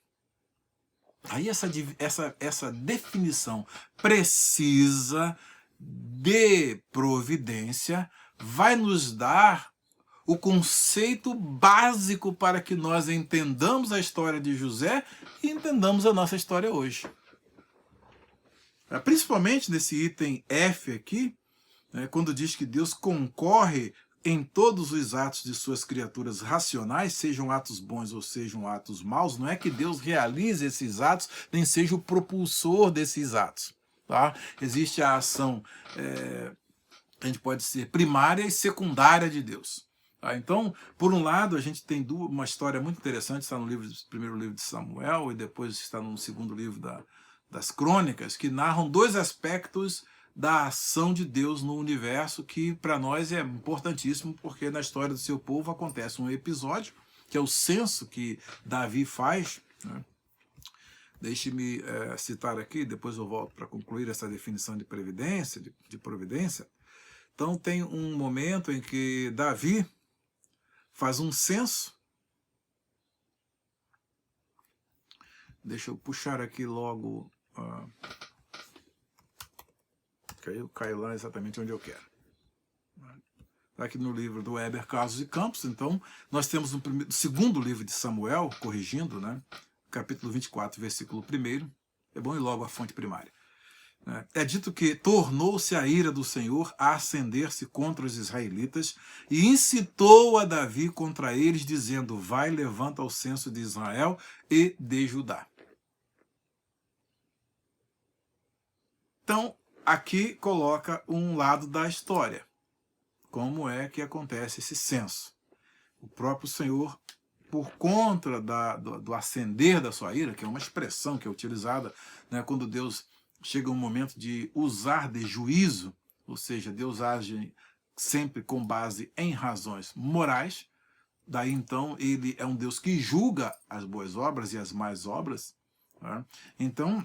Aí essa definição precisa de providência vai nos dar o conceito básico para que nós entendamos a história de José e entendamos a nossa história hoje. Principalmente nesse item F aqui, quando diz que Deus concorre em todos os atos de suas criaturas racionais, sejam atos bons ou sejam atos maus, não é que Deus realize esses atos, nem seja o propulsor desses atos. Tá? Existe a ação, a gente pode ser primária e secundária de Deus. Então, por um lado, a gente tem uma história muito interessante, está no primeiro livro de Samuel e depois está no segundo livro das crônicas, que narram dois aspectos da ação de Deus no universo, que para nós é importantíssimo, porque na história do seu povo acontece um episódio, que é o censo que Davi faz, né? Deixe-me citar aqui, depois eu volto para concluir essa definição de previdência, de providência. Então tem um momento em que Davi faz um censo. Deixa eu puxar aqui logo, que aí eu caio lá exatamente onde eu quero. Está aqui no livro do Weber Casos e Campos. Então nós temos no segundo livro de Samuel, corrigindo, né? Capítulo 24, versículo 1, é bom ir logo à fonte primária. É dito que tornou-se a ira do Senhor a acender-se contra os israelitas e incitou a Davi contra eles, dizendo: vai, levanta o censo de Israel e de Judá. Então, aqui coloca um lado da história. Como é que acontece esse censo? O próprio Senhor, por conta do acender da sua ira, que é uma expressão que é utilizada, né, quando Deus chega um momento de usar de juízo, ou seja, Deus age sempre com base em razões morais, daí então ele é um Deus que julga as boas obras e as más obras, né? Então,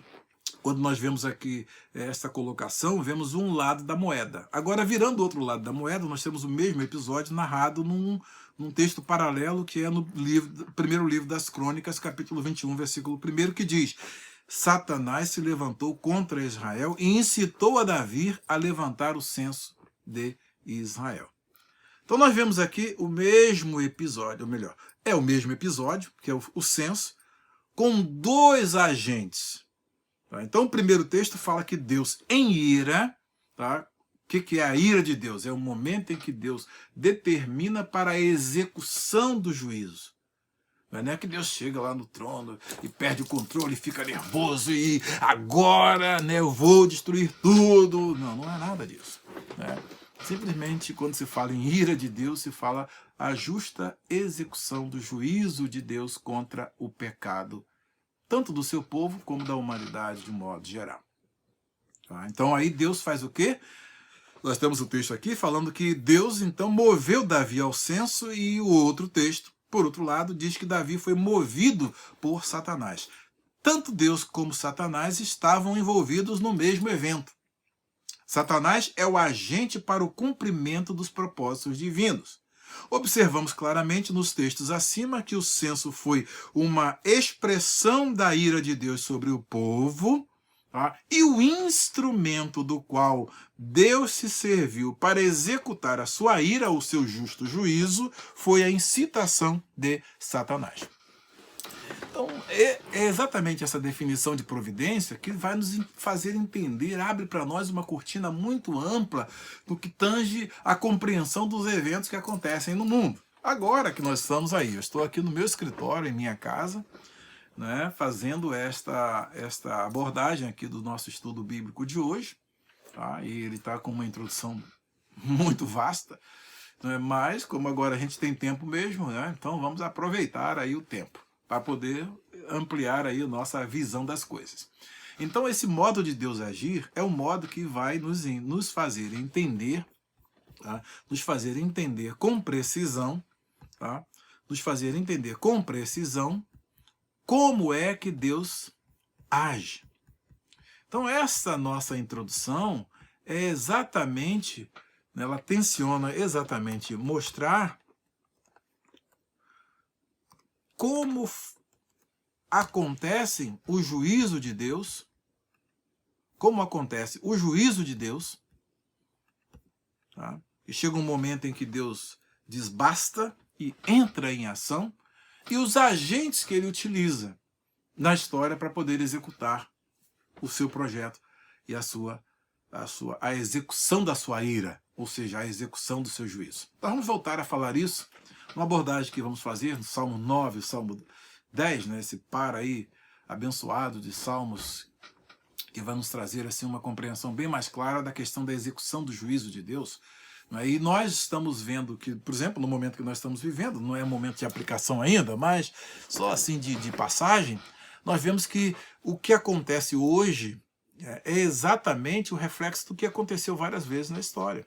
quando nós vemos aqui essa colocação, vemos um lado da moeda. Agora, virando o outro lado da moeda, nós temos o mesmo episódio narrado num texto paralelo, que é no primeiro livro das Crônicas, capítulo 21, versículo 1, que diz: Satanás se levantou contra Israel e incitou a Davi a levantar o censo de Israel. Então nós vemos aqui o mesmo episódio, ou melhor, é o mesmo episódio, que é o censo, com dois agentes. Tá? Então o primeiro texto fala que Deus, em ira, tá? O que é a ira de Deus? É o momento em que Deus determina para a execução do juízo. Não é que Deus chega lá no trono e perde o controle, fica nervoso e agora, né, eu vou destruir tudo. Não, não é nada disso. Né? Simplesmente, quando se fala em ira de Deus, se fala a justa execução do juízo de Deus contra o pecado, tanto do seu povo como da humanidade de um modo geral. Tá? Então aí Deus faz o quê? Nós temos o texto aqui falando que Deus então moveu Davi ao censo, e o outro texto, por outro lado, diz que Davi foi movido por Satanás. Tanto Deus como Satanás estavam envolvidos no mesmo evento. Satanás é o agente para o cumprimento dos propósitos divinos. Observamos claramente nos textos acima que o censo foi uma expressão da ira de Deus sobre o povo, tá? E o instrumento do qual Deus se serviu para executar a sua ira, o seu justo juízo, foi a incitação de Satanás. Então, é exatamente essa definição de providência que vai nos fazer entender, abre para nós uma cortina muito ampla no que tange a compreensão dos eventos que acontecem no mundo. Agora que nós estamos aí, eu estou aqui no meu escritório, em minha casa, né, fazendo esta abordagem aqui do nosso estudo bíblico de hoje, tá? E ele está com uma introdução muito vasta, né? Mas como agora a gente tem tempo mesmo, né, então vamos aproveitar aí o tempo para poder ampliar aí a nossa visão das coisas. Então esse modo de Deus agir é um modo que vai nos fazer entender, tá? Nos fazer entender com precisão, tá? Nos fazer entender com precisão como é que Deus age. Então essa nossa introdução é exatamente, ela tenciona exatamente mostrar como acontecem o juízo de Deus, como acontece o juízo de Deus, tá? E chega um momento em que Deus diz basta e entra em ação, e os agentes que ele utiliza na história para poder executar o seu projeto e a execução da sua ira, ou seja, a execução do seu juízo. Então vamos voltar a falar isso, uma abordagem que vamos fazer no Salmo 9, Salmo 10, né, esse par aí abençoado de salmos, que vai nos trazer assim uma compreensão bem mais clara da questão da execução do juízo de Deus. E nós estamos vendo que, por exemplo, no momento que nós estamos vivendo, não é momento de aplicação ainda, mas só assim de passagem, nós vemos que o que acontece hoje é exatamente o reflexo do que aconteceu várias vezes na história.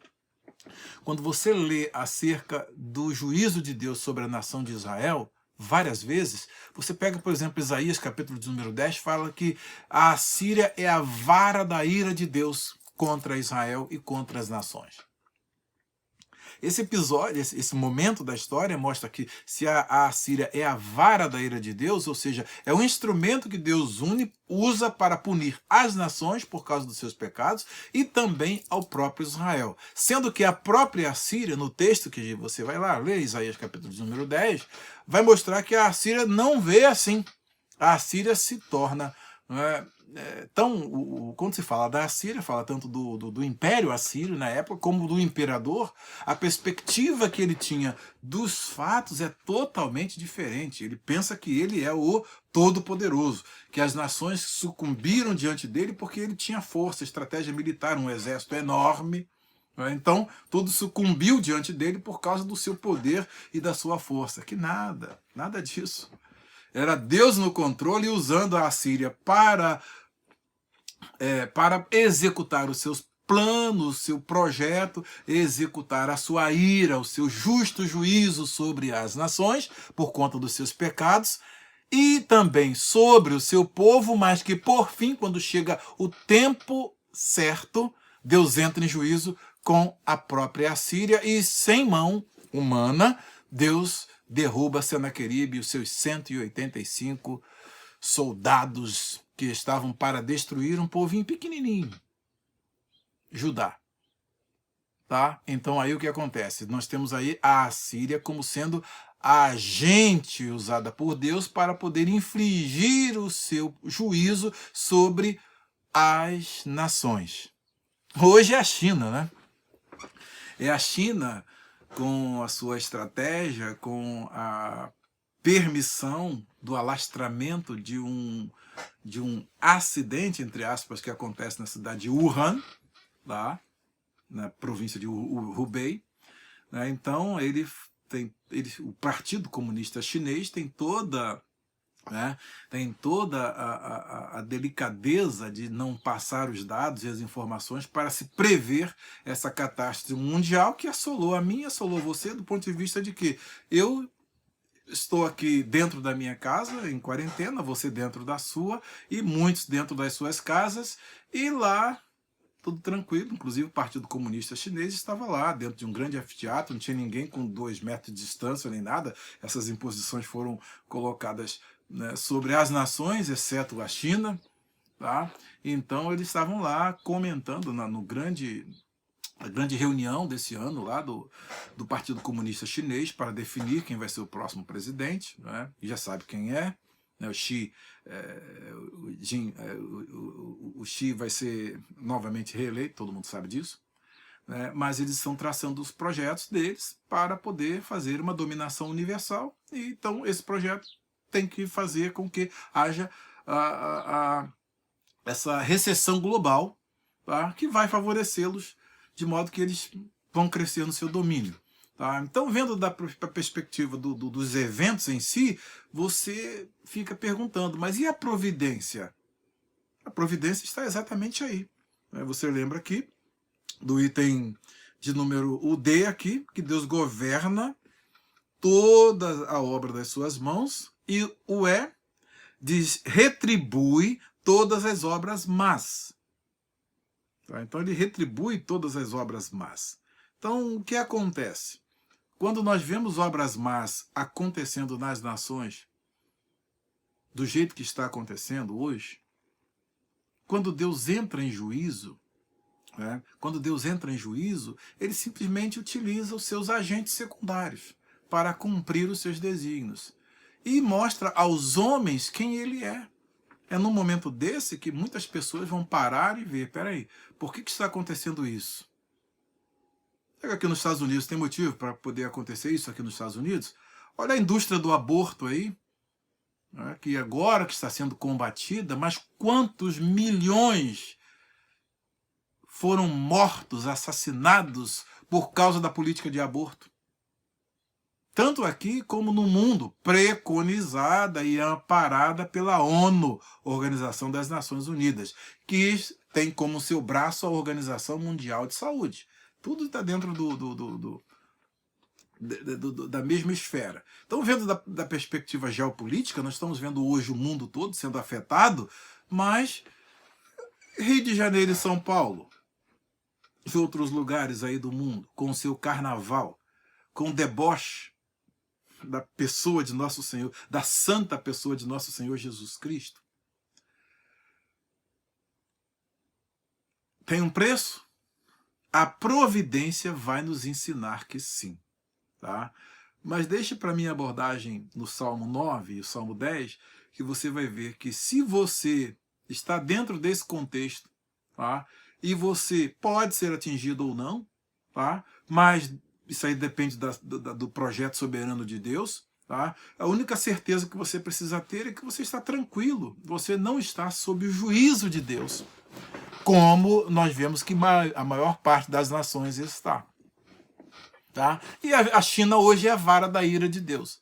Quando você lê acerca do juízo de Deus sobre a nação de Israel, várias vezes, você pega, por exemplo, Isaías, capítulo de número 10, fala que a Assíria é a vara da ira de Deus contra Israel e contra as nações. Esse episódio, esse momento da história mostra que se a Assíria é a vara da ira de Deus, ou seja, é um instrumento que Deus usa para punir as nações por causa dos seus pecados e também ao próprio Israel. Sendo que a própria Assíria, no texto que você vai lá ler, Isaías capítulo de número 10, vai mostrar que a Assíria não vê assim. A Assíria se torna... Então, quando se fala da Assíria, fala tanto do Império Assírio na época, como do imperador, a perspectiva que ele tinha dos fatos é totalmente diferente. Ele pensa que ele é o Todo-Poderoso, que as nações sucumbiram diante dele porque ele tinha força, estratégia militar, um exército enorme. Então, tudo sucumbiu diante dele por causa do seu poder e da sua força. Que nada disso. Era Deus no controle e usando a Assíria para executar os seus planos, o seu projeto, executar a sua ira, o seu justo juízo sobre as nações, por conta dos seus pecados, e também sobre o seu povo, mas que por fim, quando chega o tempo certo, Deus entra em juízo com a própria Assíria e sem mão humana, Deus derruba Senaqueribe e os seus 185 soldados que estavam para destruir um povinho pequenininho, Judá. Tá? Então aí o que acontece? Nós temos aí a Assíria como sendo a agente usada por Deus para poder infligir o seu juízo sobre as nações. Hoje é a China, né? É a China com a sua estratégia, com a permissão do alastramento de um acidente, entre aspas, que acontece na cidade de Wuhan, lá na província de Hubei. Então, o Partido Comunista Chinês tem toda a delicadeza de não passar os dados e as informações para se prever essa catástrofe mundial que assolou a mim, assolou você, do ponto de vista de que eu estou aqui dentro da minha casa, em quarentena, você dentro da sua, e muitos dentro das suas casas, e lá tudo tranquilo, inclusive o Partido Comunista Chinês estava lá, dentro de um grande anfiteatro, não tinha ninguém com 2 metros de distância nem nada, essas imposições foram colocadas, né, sobre as nações, exceto a China, tá? Então eles estavam lá comentando a grande reunião desse ano lá do Partido Comunista Chinês para definir quem vai ser o próximo presidente, né? E já sabe quem é, né? O Xi vai ser novamente reeleito, todo mundo sabe disso, né? Mas eles estão traçando os projetos deles para poder fazer uma dominação universal, e então esse projeto tem que fazer com que haja essa recessão global, tá? Que vai favorecê-los de modo que eles vão crescer no seu domínio. Tá? Então, vendo da perspectiva dos eventos em si, você fica perguntando, mas e a providência? A providência está exatamente aí. Você lembra aqui do item de número D aqui, que Deus governa toda a obra das suas mãos, e o E diz, retribui todas as obras más. Então ele retribui todas as obras más. Então o que acontece? Quando nós vemos obras más acontecendo nas nações, do jeito que está acontecendo hoje, quando Deus entra em juízo, né, ele simplesmente utiliza os seus agentes secundários para cumprir os seus desígnios e mostra aos homens quem ele é. É num momento desse que muitas pessoas vão parar e ver, peraí, por que está acontecendo isso? Será que aqui nos Estados Unidos tem motivo para poder acontecer isso aqui nos Estados Unidos? Olha a indústria do aborto aí, né, que agora que está sendo combatida, mas quantos milhões foram mortos, assassinados por causa da política de aborto? tanto aqui como no mundo, preconizada e amparada pela ONU, Organização das Nações Unidas, que tem como seu braço a Organização Mundial de Saúde. Tudo está dentro da mesma esfera. Então, vendo da perspectiva geopolítica, nós estamos vendo hoje o mundo todo sendo afetado, mas Rio de Janeiro e São Paulo, e outros lugares aí do mundo, com o seu carnaval, com o deboche da pessoa de nosso Senhor, da santa pessoa de nosso Senhor Jesus Cristo, tem um preço? A providência vai nos ensinar que sim. Tá? Mas deixe para mim a abordagem no Salmo 9 e o Salmo 10, que você vai ver que se você está dentro desse contexto, tá? E você pode ser atingido ou não, tá? Mas isso aí depende do projeto soberano de Deus. Tá? A única certeza que você precisa ter é que você está tranquilo, você não está sob o juízo de Deus, como nós vemos que a maior parte das nações está. Tá? E a China hoje é a vara da ira de Deus.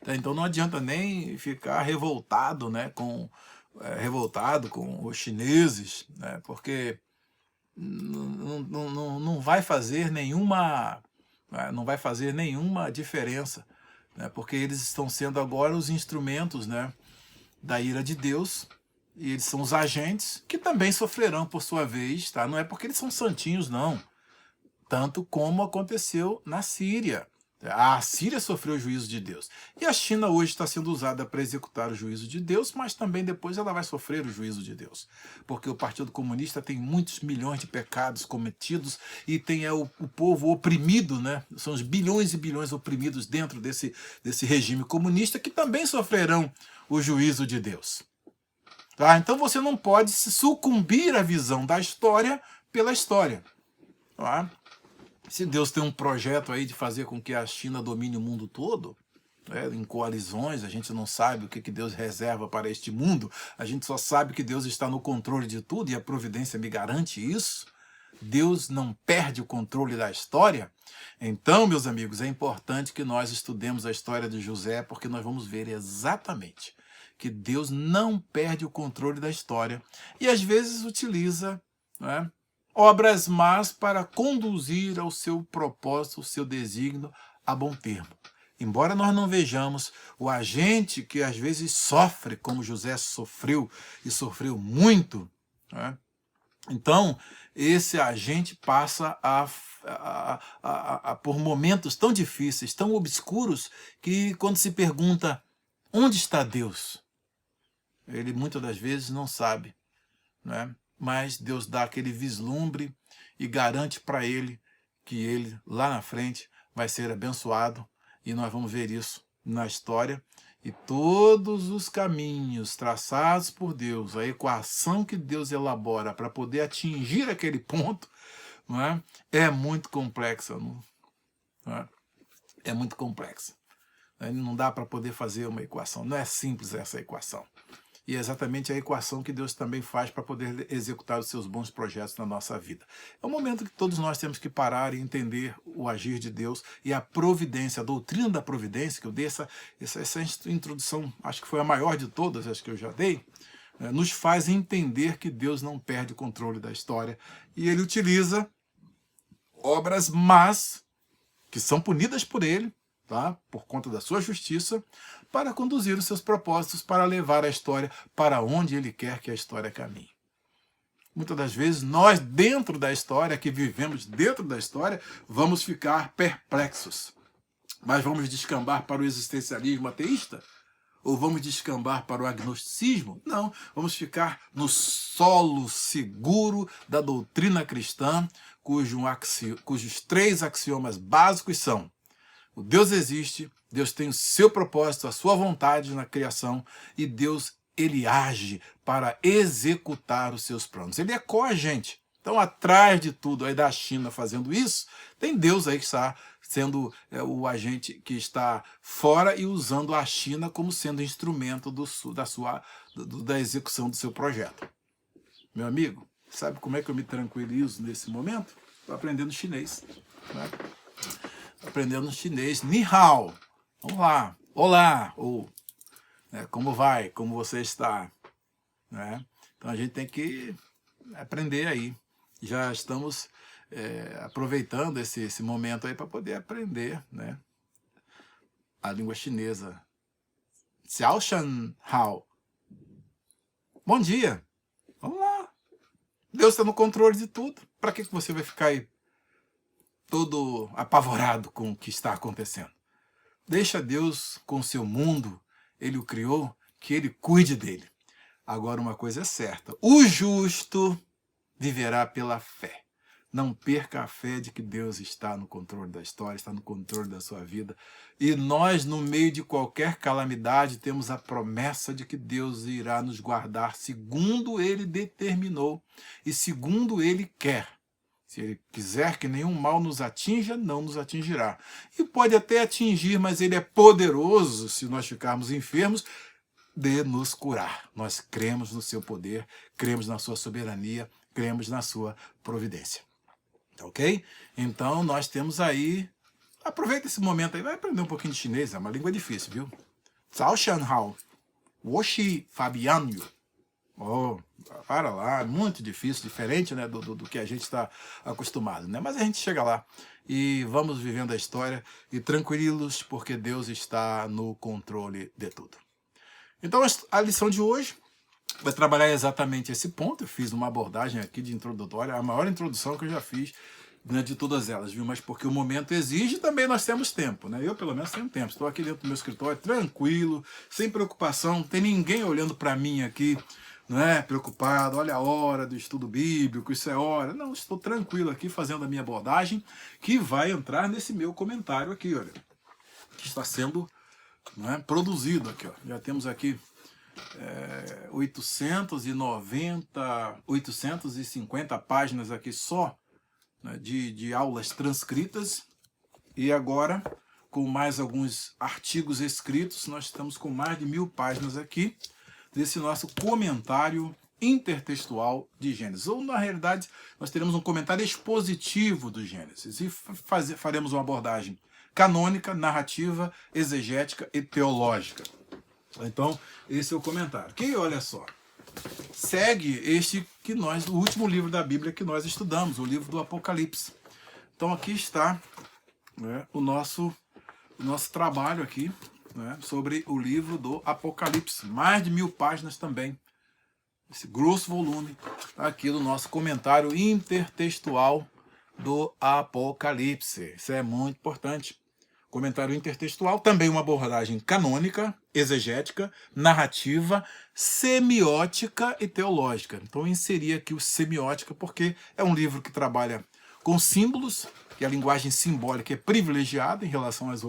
Tá? Então não adianta nem ficar revoltado, né, com os chineses, né, porque não vai fazer nenhuma diferença, né, porque eles estão sendo agora os instrumentos, né, da ira de Deus, e eles são os agentes que também sofrerão por sua vez. Tá? Não é porque eles são santinhos, não. Tanto como aconteceu na Síria. A Síria sofreu o juízo de Deus. E a China hoje está sendo usada para executar o juízo de Deus, mas também depois ela vai sofrer o juízo de Deus. Porque o Partido Comunista tem muitos milhões de pecados cometidos e tem o povo oprimido, né? São os bilhões e bilhões oprimidos dentro desse regime comunista que também sofrerão o juízo de Deus. Tá? Então você não pode se sucumbir à visão da história pela história. Tá? Se Deus tem um projeto aí de fazer com que a China domine o mundo todo, né, em coalizões, a gente não sabe o que Deus reserva para este mundo, a gente só sabe que Deus está no controle de tudo e a providência me garante isso. Deus não perde o controle da história. Então, meus amigos, é importante que nós estudemos a história de José, porque nós vamos ver exatamente que Deus não perde o controle da história e às vezes utiliza, né, obras más para conduzir ao seu propósito, ao seu desígnio a bom termo. Embora nós não vejamos o agente que às vezes sofre, como José sofreu, e sofreu muito, né? Então, esse agente passa por momentos tão difíceis, tão obscuros, que quando se pergunta, onde está Deus? Ele muitas das vezes não sabe, né? Mas Deus dá aquele vislumbre e garante para ele que ele, lá na frente, vai ser abençoado. E nós vamos ver isso na história. E todos os caminhos traçados por Deus, a equação que Deus elabora para poder atingir aquele ponto, não é? É muito complexa. Não é? É muito complexa. Não dá para poder fazer uma equação. Não é simples essa equação. E é exatamente a equação que Deus também faz para poder executar os seus bons projetos na nossa vida. É um momento que todos nós temos que parar e entender o agir de Deus e a providência, a doutrina da providência, que eu dei essa introdução, acho que foi a maior de todas as que eu já dei, né, nos faz entender que Deus não perde o controle da história e Ele utiliza obras más, que são punidas por Ele, tá? Por conta da sua justiça, para conduzir os seus propósitos, para levar a história para onde Ele quer que a história caminhe. Muitas das vezes, nós dentro da história, que vivemos dentro da história, vamos ficar perplexos. Mas vamos descambar para o existencialismo ateísta? Ou vamos descambar para o agnosticismo? Não, vamos ficar no solo seguro da doutrina cristã, cujos 3 axiomas básicos são: o Deus existe, Deus tem o seu propósito, a sua vontade na criação, e Deus, Ele age para executar os seus planos. Ele é coagente. Então, atrás de tudo aí da China fazendo isso, tem Deus aí que está sendo o agente que está fora e usando a China como sendo instrumento da execução do seu projeto. Meu amigo, sabe como é que eu me tranquilizo nesse momento? Estou aprendendo chinês, né? Aprendendo chinês, Ni Hao. Vamos lá. Olá, ou como vai, como você está, né? Então a gente tem que aprender aí. Já estamos aproveitando esse momento aí para poder aprender, né? A língua chinesa. Xiao Shan Hao. Bom dia. Vamos lá. Deus está no controle de tudo. Para que você vai ficar aí todo apavorado com o que está acontecendo? Deixa Deus com o seu mundo. Ele o criou, que ele cuide dele. Agora uma coisa é certa. O justo viverá pela fé. Não perca a fé de que Deus está no controle da história, está no controle da sua vida. E nós, no meio de qualquer calamidade, temos a promessa de que Deus irá nos guardar segundo Ele determinou e segundo Ele quer. Se Ele quiser que nenhum mal nos atinja, não nos atingirá. E pode até atingir, mas Ele é poderoso, se nós ficarmos enfermos, de nos curar. Nós cremos no seu poder, cremos na sua soberania, cremos na sua providência. Ok? Então, nós temos aí... Aproveita esse momento aí, vai aprender um pouquinho de chinês, é uma língua difícil, viu? Zhao Shanhao, Woshi Fabianyu. Oh, para lá, muito difícil, diferente, né, do que a gente está acostumado, né? Mas a gente chega lá e vamos vivendo a história e tranquilos, porque Deus está no controle de tudo. Então, a lição de hoje vai trabalhar exatamente esse ponto. Eu fiz uma abordagem aqui de introdutória, a maior introdução que eu já fiz, né, de todas elas, viu? Mas porque o momento exige, também nós temos tempo, né? Eu, pelo menos, tenho tempo. Estou aqui dentro do meu escritório, tranquilo, sem preocupação, não tem ninguém olhando para mim aqui, não é? Preocupado, olha a hora do estudo bíblico, isso é hora. Não, estou tranquilo aqui fazendo a minha abordagem, que vai entrar nesse meu comentário aqui, olha, que está sendo, não é, produzido aqui, ó. Já temos aqui 850 páginas aqui só, né, de aulas transcritas, e agora com mais alguns artigos escritos, nós estamos com mais de 1000 páginas aqui desse nosso comentário intertextual de Gênesis. Ou, na realidade, nós teremos um comentário expositivo do Gênesis e faremos uma abordagem canônica, narrativa, exegética e teológica. Então, esse é o comentário. Que, olha só, segue o último livro da Bíblia que nós estudamos, o livro do Apocalipse. Então, aqui está, né, o nosso trabalho aqui, né, sobre o livro do Apocalipse. Mais de 1000 páginas também. Esse grosso volume aqui do nosso comentário intertextual do Apocalipse. Isso é muito importante. Comentário intertextual, também uma abordagem canônica, exegética, narrativa, semiótica e teológica. Então, eu inseri aqui o semiótica porque é um livro que trabalha com símbolos, que a linguagem simbólica é privilegiada em relação aos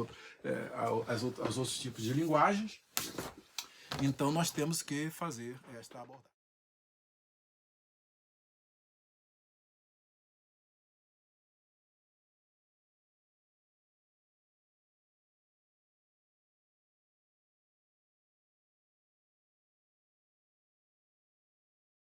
outros tipos de linguagens. Então, nós temos que fazer esta abordagem.